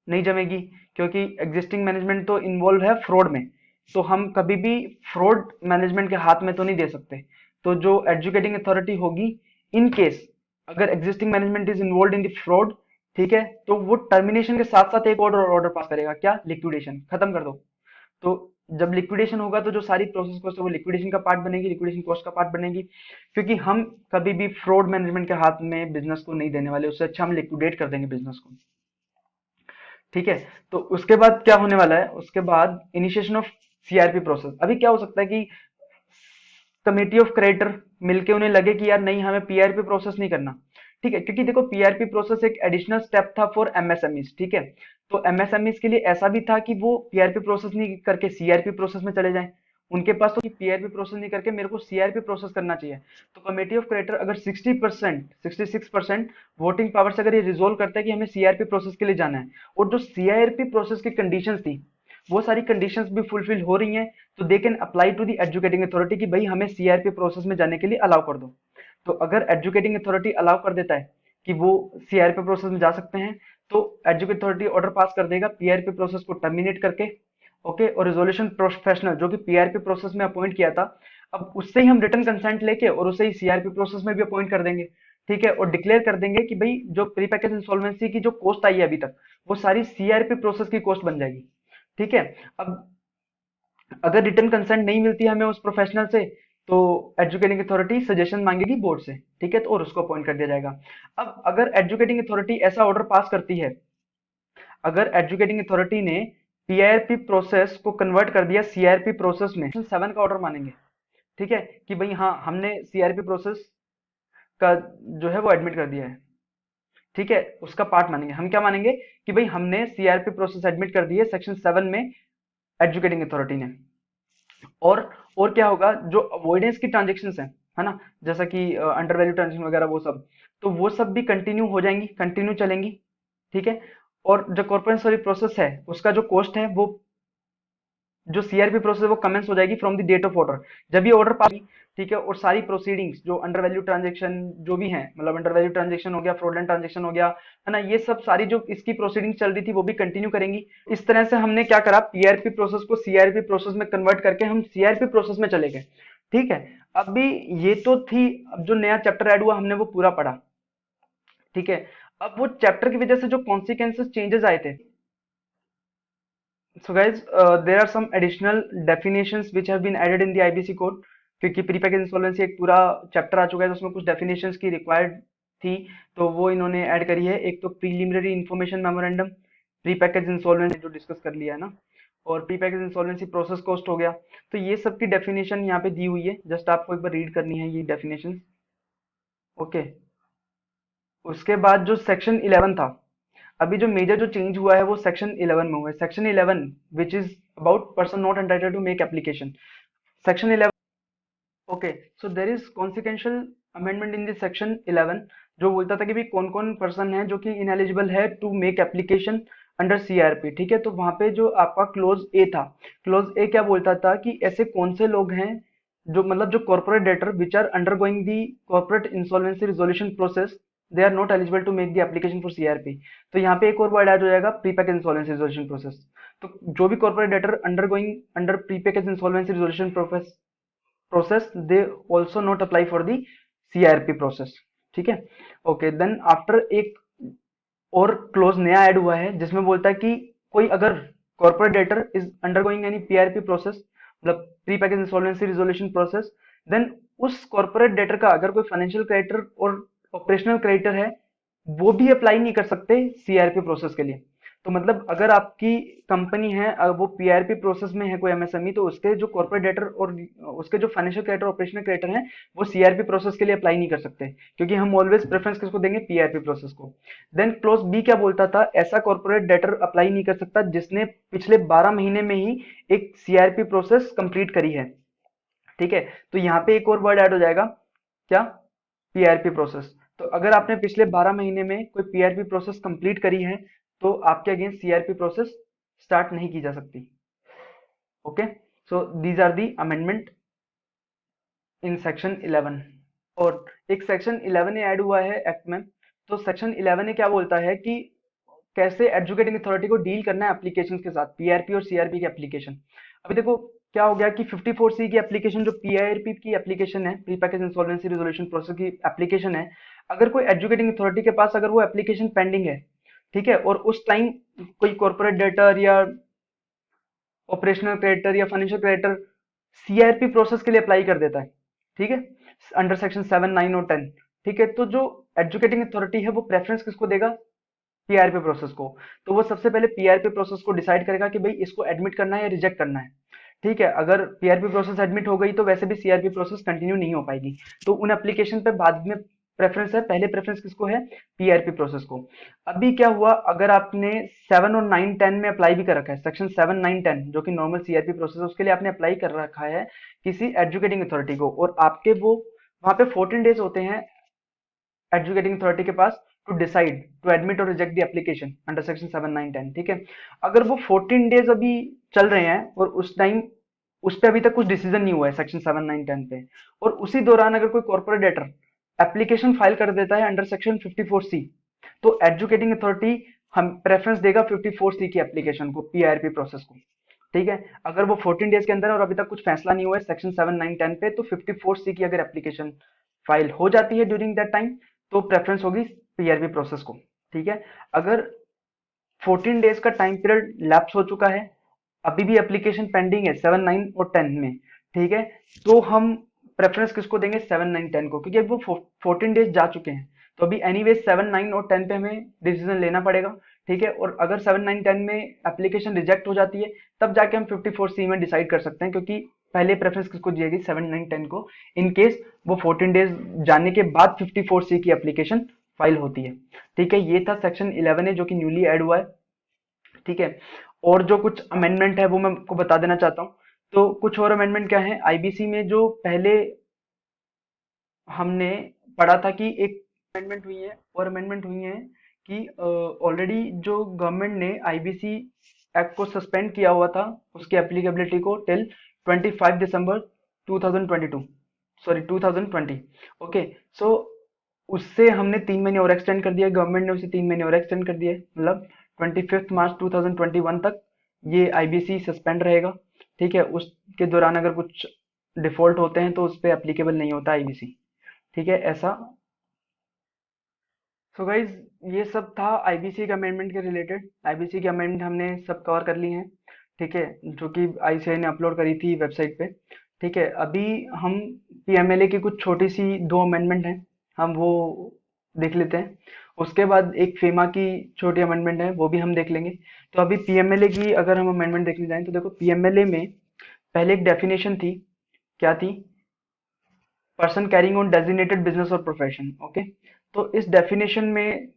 नहीं जमेगी, क्योंकि एग्जिस्टिंग मैनेजमेंट तो इन्वॉल्व है फ्रॉड में, तो हम कभी भी फ्रॉड मैनेजमेंट के हाथ में तो नहीं दे सकते। तो जो एजुकेटिंग अथॉरिटी होगी, इन केस अगर existing management is involve in the fraud, ठीक है, तो वो टर्मिनेशन के साथ साथ एक ऑर्डर ऑर्डर पास करेगा, क्या, लिक्विडेशन, खत्म कर दो। तो जब लिक्विडेशन होगा तो जो सारी प्रोसेस कॉस्ट है वो लिक्विडेशन का पार्ट बनेगी, लिक्विडेशन कॉस्ट का पार्ट बनेगी, क्योंकि हम कभी भी फ्रॉड मैनेजमेंट के हाथ में बिजनेस को नहीं देने वाले, उससे अच्छा हम लिक्विडेट कर देंगे बिजनेस को। ठीक है, तो उसके बाद क्या होने वाला है, उसके बाद इनिशिएशन ऑफ सीआरपी प्रोसेस। अभी क्या हो सकता है कि कमेटी ऑफ क्रेडिटर मिलके उन्हें लगे कि यार नहीं, हमें पीआरपी प्रोसेस नहीं करना, ठीक है, क्योंकि देखो पीआरपी प्रोसेस एक एडिशनल स्टेप था फॉर एमएसएमईज, ठीक है। तो एमएसएमईज के लिए ऐसा भी था कि वो पीआरपी प्रोसेस नहीं करके सीआरपी प्रोसेस में चले जाएं। उनके पास तो पीआरपी प्रोसेस नहीं करके मेरे को सीआरपी प्रोसेस करना चाहिए। तो कमेटी ऑफ क्रेडिटर अगर 60%, 66% वोटिंग पावर से अगर ये रिजोल्व करता है कि हमें सीआरपी प्रोसेस के लिए जाना है, और जो सीआरपी प्रोसेस की कंडीशंस थी वो सारी कंडीशंस भी फुलफिल हो रही हैं, तो they can apply to the adjudicating authority कि भाई हमें सीआरपी प्रोसेस में जाने के लिए अलाउ कर दो। तो अगर एजुकेटिंग अथॉरिटी अलाउ कर देता है कि वो सीआरपी प्रोसेस में जा सकते हैं, तो एजुकेटिंग अथॉरिटी ऑर्डर पास कर देगा पीआरपी प्रोसेस को टर्मिनेट करके, ओके। और रिजोल्यूशन प्रोफेशनल जो कि पीआरपी प्रोसेस में अपॉइंट किया था, अब उससे ही हम रिटर्न कंसेंट लेके और उसे ही सीआरपी प्रोसेस में भी अपॉइंट कर देंगे, ठीक है। और डिक्लेयर कर देंगे कि भाई जो प्री पैकेज इंसॉल्वेंसी की जो कॉस्ट आई है अभी तक, वो सारी सीआरपी प्रोसेस की कॉस्ट बन जाएगी, ठीक है। अब अगर रिटर्न कंसेंट नहीं मिलती है हमें उस प्रोफेशनल से, तो एजुकेटिंग अथॉरिटी सजेशन मांगेगी बोर्ड से, ठीक है, तो और उसको अपॉइंट कर दिया जाएगा। अब अगर एजुकेटिंग अथॉरिटी ऐसा ऑर्डर पास करती है, अगर एजुकेटिंग अथॉरिटी ने पीआरपी प्रोसेस को कन्वर्ट कर दिया सीआरपी प्रोसेस में, सेक्शन 7 का ऑर्डर मानेंगे, ठीक है, कि भाई हाँ हमने सीआरपी प्रोसेस का जो है वो एडमिट कर दिया है, ठीक है, उसका पार्ट मानेंगे। हम क्या मानेंगे कि भाई हमने सीआरपी प्रोसेस एडमिट कर दी है सेक्शन 7 में एजुकेटिंग अथॉरिटी ने। और और क्या होगा, जो अवॉइडेंस की ट्रांजेक्शन्स है ना, जैसा कि अंडर वैल्यू ट्रांजेक्शन वगैरह वो सब, तो वो सब भी कंटिन्यू हो जाएंगी, कंटिन्यू चलेंगी, ठीक है। और जो कॉर्पोरेट सॉरी प्रोसेस है उसका जो कॉस्ट है वो, जो सीआरपी प्रोसेस है वो कमेंस हो जाएगी from the date of order, जब ये ऑर्डर पास, ठीक है। और सारी प्रोसीडिंग्स जो अंडर वैल्यू ट्रांजेक्शन जो भी हैं, मतलब अंडर वैल्यू ट्रांजेक्शन हो गया, फ्रॉडलेंट ट्रांजेक्शन हो गया, है ना, ये सब सारी जो इसकी प्रोसीडिंग चल रही थी वो भी कंटिन्यू करेंगी। इस तरह से हमने क्या करा, पीआरपी प्रोसेस को सीआरपी प्रोसेस में कन्वर्ट करके हम सीआरपी प्रोसेस में चले गए, ठीक है। अभी ये तो थी, अब जो नया चैप्टर ऐड हुआ हमने वो पूरा पढ़ा, ठीक है। अब वो चैप्टर की वजह से जो कॉन्सिक्वेंसेस चेंजेस आए थे, so guys, there are some additional definitions which have been added in the IBC code, क्योंकि प्री पैकेज इंसॉल्वेंसी एक पूरा चैप्टर आ चुका है, तो उसमें कुछ डेफिनेशंस की रिक्वायर्ड थी, तो वो इन्होंने ऐड करी है। एक तो preliminary information memorandum, pre package insolvency जो डिस्कस कर लिया है ना, और pre package insolvency process cost हो गया, तो ये सब की डेफिनेशन यहाँ पे दी हुई है, जस्ट आपको एक बार रीड करनी है ये डेफिनेशन, ओके। उसके बाद जो सेक्शन 11 था, अभी जो मेजर जो चेंज हुआ है वो सेक्शन 11 में हुआ है। Section 11 which is about person not entitled to make application, section 11, okay. So there is consequential amendment in this section 11, जो बोलता था कि भी कौन कौन पर्सन है जो कि इनएलिजिबल है to make application under CRP, ठीक है। तो वहां पे जो आपका क्लोज ए था, क्लोज ए क्या बोलता था कि ऐसे कौन से लोग हैं जो, मतलब जो corporate debtor which are undergoing the corporate insolvency resolution process, they are not eligible to make the application for CRP. तो यहाँ पे एक और वर्ड ऐड हो जाएगा, pre package insolvency resolution process. तो जो भी corporate debtor undergoing under pre package insolvency resolution process they also not apply for the CRP process, ठीक है, ओके। देन आफ्टर एक और क्लोज नया ऐड हुआ है जिसमें बोलता है कि कोई अगर corporate debtor is undergoing any PRP process, मतलब pre package insolvency resolution process, then उस कॉर्पोरेट डेटर का अगर कोई फाइनेंशियल क्रेडिटर और ऑपरेशनल क्रेडिटर है, वो भी अप्लाई नहीं कर सकते सीआरपी प्रोसेस के लिए। तो मतलब अगर आपकी कंपनी है, वो पीआरपी प्रोसेस में है कोई एमएसएमई, तो उसके जो कॉर्पोरेट डेटर और उसके जो फाइनेंशियल क्रेडिटर ऑपरेशनल क्रेडिटर हैं, वो सीआरपी प्रोसेस के लिए अप्लाई नहीं कर सकते, क्योंकि हम ऑलवेज प्रेफरेंस किसको देंगे, पीआरपी प्रोसेस को। देन क्लोज बी क्या बोलता था, ऐसा कॉर्पोरेट डेटर अप्लाई नहीं कर सकता जिसने पिछले 12 महीने में ही एक सीआरपी प्रोसेस कंप्लीट करी है, ठीक है। तो यहाँ पे एक और वर्ड ऐड हो जाएगा, क्या, पीआरपी प्रोसेस। तो अगर आपने पिछले 12 महीने में कोई पीआरपी प्रोसेस कंप्लीट करी है, तो आपके अगेंस्ट सीआरपी प्रोसेस स्टार्ट नहीं की जा सकती, okay. So these are the amendment in section 11। और एक सेक्शन 11 ऐड हुआ है एक्ट में। तो सेक्शन 11 ने क्या बोलता है कि कैसे एजुकेटिंग अथॉरिटी को डील करना है एप्लीकेशन के साथ, पीआरपी और सीआरपी की एप्लीकेशन। अभी देखो क्या हो गया कि 54C की एप्लीकेशन, जो पीआरपी की एप्लीकेशन है, pre package insolvency resolution process की एप्लीकेशन है, अगर कोई एजुकेटिंग अथॉरिटी के पास अगर वो एप्लीकेशन पेंडिंग है, ठीक है, और उस टाइम कोई कॉर्पोरेट डेटर या ऑपरेशनल क्रेडिटर या फाइनेंशियल क्रेडिटर सीआरपी प्रोसेस के लिए अप्लाई कर देता है, ठीक है, अंडर सेक्शन 7, 9 और 10, ठीक है, तो जो एजुकेटिंग अथॉरिटी है वो प्रेफरेंस किसको देगा, पीआरपी प्रोसेस को। तो वो सबसे पहले पीआरपी प्रोसेस को डिसाइड करेगा कि भाई इसको एडमिट करना है या रिजेक्ट करना है, ठीक है, अगर पीआरपी प्रोसेस एडमिट हो गई तो वैसे भी सीआरपी प्रोसेस कंटिन्यू नहीं हो पाएगी। तो उन एप्लीकेशन पे बाद में प्रेफरेंस है, पहले प्रेफरेंस किसको है? पीआरपी प्रोसेस को। अभी क्या हुआ, अगर आपने 7 और 9 10 में अप्लाई भी कर रखा है, सेक्शन 7 9 10 जो कि नॉर्मल सीआरपी प्रोसेस है, उसके लिए आपने अप्लाई कर रखा है किसी एजुकेटिंग अथॉरिटी को, और आपके वो वहां पे 14 डेज होते हैं एजुकेटिंग अथॉरिटी के पास टू डिसाइड टू एडमिट और reject the application under section 7 9 10। ठीक है, अगर वो 14 डेज अभी चल रहे हैं और उस टाइम उस पे अभी तक कुछ डिसीजन नहीं हुआ है सेक्शन 7 9 10 पे, और उसी दौरान अगर कोई कॉर्पोरेट डेटर एप्लीकेशन फाइल कर देता है अंडर सेक्शन 54C, तो एजुकेटिंग अथॉरिटी हम प्रेफरेंस देगा 54C की एप्लीकेशन को, पीआरपी प्रोसेस को। ठीक है, अगर वो 14 डेज के अंदर और अभी तक कुछ फैसला नहीं हुआ है सेक्शन 7 9 10 पे, तो 54C की अगर एप्लीकेशन फाइल हो जाती है ड्यूरिंग दैट टाइम, तो प्रेफरेंस होगी पीआरपी प्रोसेस को। ठीक है, अगर 14 डेज का टाइम पीरियड लैप्स हो चुका है, अभी भी एप्लीकेशन पेंडिंग है 7 9 और 10 में, ठीक है, तो हम प्रेफरेंस किसको देंगे? 7 9 10 को, क्योंकि अब वो 14 डेज जा चुके हैं, तो अभी एनीवे 7 9 और 10 पे हमें डिसीजन लेना पड़ेगा। ठीक है, और अगर 7 9 10 में एप्लीकेशन रिजेक्ट हो जाती है, तब जाके हम 54C में डिसाइड कर सकते हैं, क्योंकि पहले प्रेफरेंस किसको दी जाएगी? 7 9 10 को, इन केस वो 14 डेज जाने के बाद 54C की एप्लीकेशन फाइल होती है। ठीक है, ये था सेक्शन 11 है जो कि न्यूली ऐड हुआ है। ठीक है, और जो कुछ अमेंडमेंट है वो मैं आपको बता देना चाहता हूँ। तो कुछ और अमेंडमेंट क्या है आईबीसी में, जो पहले हमने पढ़ा था कि एक अमेंडमेंट हुई है, और अमेंडमेंट हुई है कि ऑलरेडी जो गवर्नमेंट ने आईबीसी एक्ट को सस्पेंड किया हुआ था, उसकी एप्लीकेबिलिटी को टिल 25 दिसंबर 2022, सॉरी 2020। ओके, सो उससे हमने 3 महीने और एक्सटेंड कर दिया, गवर्नमेंट ने उसे 3 महीने और एक्सटेंड कर दिया है, मतलब 25 मार्च 2021 तक ये आईबीसी सस्पेंड रहेगा। ठीक है, उसके दौरान अगर कुछ डिफॉल्ट होते हैं तो उस पर एप्लीकेबल नहीं होता आईबीसी। ठीक है, ऐसा। सो गाइज, ये सब था आईबीसी के अमेंडमेंट के रिलेटेड। आईबीसी के अमेंडमेंट हमने सब कवर कर ली हैं। ठीक है, जो कि आईसीआई ने अपलोड करी थी वेबसाइट पे। ठीक है, अभी हम पीएमएलए की कुछ छोटी सी दो अमेंडमेंट हैं, हम वो देख लेते हैं। उसके बाद एक फेमा की छोटी अमेंडमेंट है, वो भी हम देख लेंगे। तो अभी पीएमएलए की अगर हम अमेंडमेंट देखने जाएं तो देखो, पीएमएलए में पहले एक डेफिनेशन थी, क्या थी? Person carrying on designated business और प्रोफेशन। ओके, तो इस डेफिनेशन में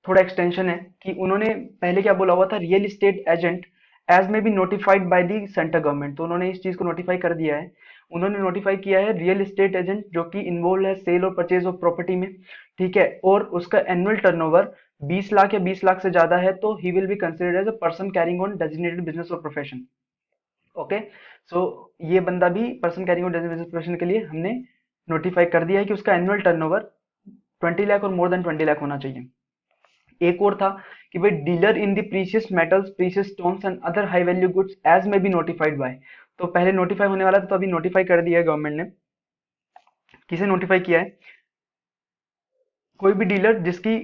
थोड़ा एक्सटेंशन है कि उन्होंने पहले क्या बोला हुआ था, real estate agent as may be notified by the central government, तो उन्होंने इस चीज को नोटिफाई कर दिया है। उन्होंने नोटिफाई किया है रियल इस्टेट एजेंट जो कि इन्वॉल्व है सेल और परचेज ऑफ प्रॉपर्टी में। ठीक है, और उसका एनुअल टर्नओवर 20 लाख या 20 लाख से ज्यादा है, तो he will be considered as a person carrying on designated business और प्रोफेशन। ओके, सो ये बंदा भी person carrying on designated business profession के लिए हमने नोटिफाई कर दिया है कि उसका एनुअल टर्नओवर 20 लाख और मोर देन 20 लाख होना चाहिए। एक और था कि भाई dealer in the precious metals, precious stones and other high value goods as may be notified by, तो पहले नोटिफाई होने वाला था, तो अभी नोटिफाई कर दिया है गवर्नमेंट ने। किसे नोटिफाई किया है? कोई भी डीलर जिसकी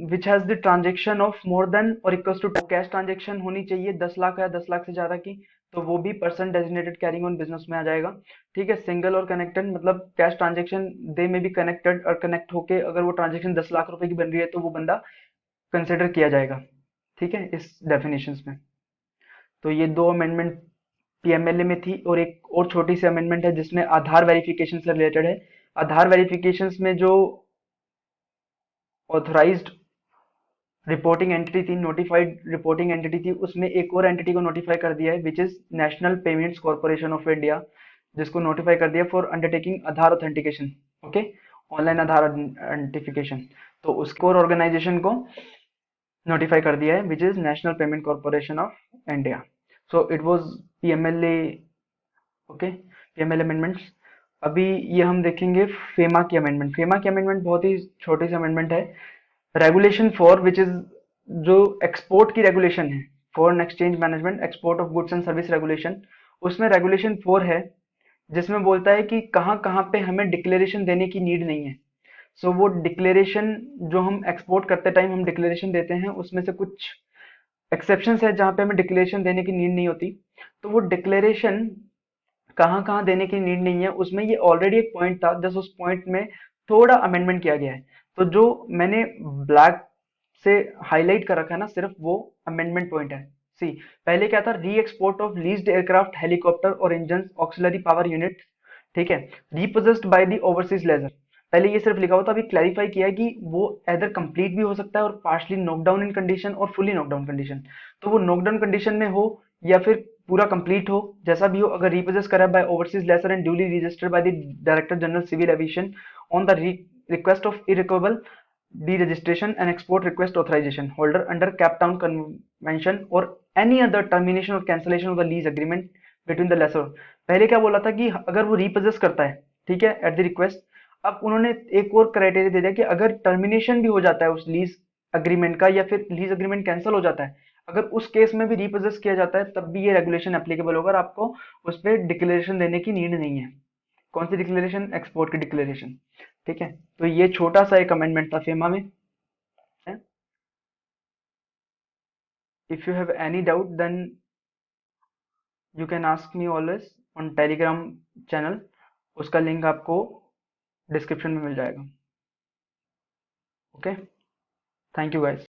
which has the transaction of more than और इक्वल्स टू कैश ट्रांजेक्शन होनी चाहिए 10 लाख या 10 लाख से ज्यादा की, तो वो भी person designated carrying on business में आ जाएगा। ठीक है, सिंगल और कनेक्टेड मतलब कैश ट्रांजेक्शन दे में भी कनेक्टेड और कनेक्ट होके अगर वो ट्रांजेक्शन 10 लाख रुपए की बन रही है तो वो बंदा कंसिडर किया जाएगा। ठीक है, इस डेफिनेशंस में। तो ये दो अमेंडमेंट पीएमएलए में थी, और एक और छोटी सी अमेंडमेंट है जिसमें आधार वेरिफिकेशन से रिलेटेड है। आधार वेरिफिकेशंस में जो ऑथराइज्ड रिपोर्टिंग एंटिटी थी, नोटिफाइड रिपोर्टिंग एंटिटी थी, उसमें एक और एंटिटी को नोटिफाई कर दिया है which is national payments corporation of India, जिसको नोटिफाई कर दिया for undertaking Aadhaar authentication. Okay, online Aadhaar identification, तो उसको और ऑर्गेनाइजेशन को नोटिफाई कर दिया है which is national payment corporation of India. So it was PMLA. Okay, PML amendments. अभी ये हम देखेंगे फेमा की अमेंडमेंट। फेमा की अमेंडमेंट बहुत ही छोटी सी अमेंडमेंट है। रेगुलेशन फॉर विच इज जो एक्सपोर्ट की रेगुलेशन है, foreign exchange management, export of goods and service regulation, उसमें रेगुलेशन 4 है जिसमें बोलता है कि कहाँ कहाँ पे हमें डिक्लेरेशन देने की नीड नहीं है। सो वो डिक्लेरेशन जो हम एक्सपोर्ट करते टाइम हम डिक्लेरेशन देते हैं, उसमें से कुछ एक्सेप्शंस है जहाँ पे हमें डिक्लेरेशन देने की नीड नहीं होती। तो वो डिक्लेरेशन कहाँ कहाँ देने की नीड नहीं है, उसमें ये ऑलरेडी एक पॉइंट था, जस्ट उस पॉइंट में थोड़ा अमेंडमेंट किया गया है। तो जो मैंने ब्लैक से हाईलाइट कर रखा है ना, सिर्फ वो अमेंडमेंट पॉइंट है। सी, पहले क्या था, री export of leased aircraft, helicopter और इंजन ऑक्सिलरी पावर यूनिट, ठीक है, रिपोजेस्ड बाय द ओवरसीज लेजर। पहले ये सिर्फ लिखा हुआ था, अभी क्लैरिफाई किया है कि वो एदर कंप्लीट भी हो सकता है और पार्शली नॉकडाउन इन कंडीशन और फुली नॉकडाउन कंडीशन। तो वो नॉकडाउन कंडीशन में हो या फिर पूरा कंप्लीट हो, जैसा भी हो, अगर रिपोजेस करा by overseas lessor and duly registered by the director general civil aviation on the request of irrevocable deregistration and export request authorization holder under Cape Town Convention or any other termination or cancellation of the lease agreement between the lessor। पहले क्या बोला था कि अगर वो repossess करता है, ठीक है, एट द रिक्वेस्ट। अब उन्होंने एक और क्राइटेरिया दे दिया कि अगर टर्मिनेशन भी हो जाता है उस लीज अग्रीमेंट का, या फिर लीज अग्रीमेंट कैंसिल हो जाता है, अगर उस केस में भी रिपोजेस किया जाता है, तब भी ये रेगुलेशन एप्लीकेबल होगा और आपको उस पर डिक्लेरेशन देने की नीड नहीं है। कौन सी डिक्लेरेशन? एक्सपोर्ट की डिक्लेरेशन। ठीक है, तो ये छोटा सा एक अमेंडमेंट था फेमा में। If you have any doubt then you can ask me always on Telegram channel, उसका लिंक आपको डिस्क्रिप्शन में मिल जाएगा। Okay, thank you guys.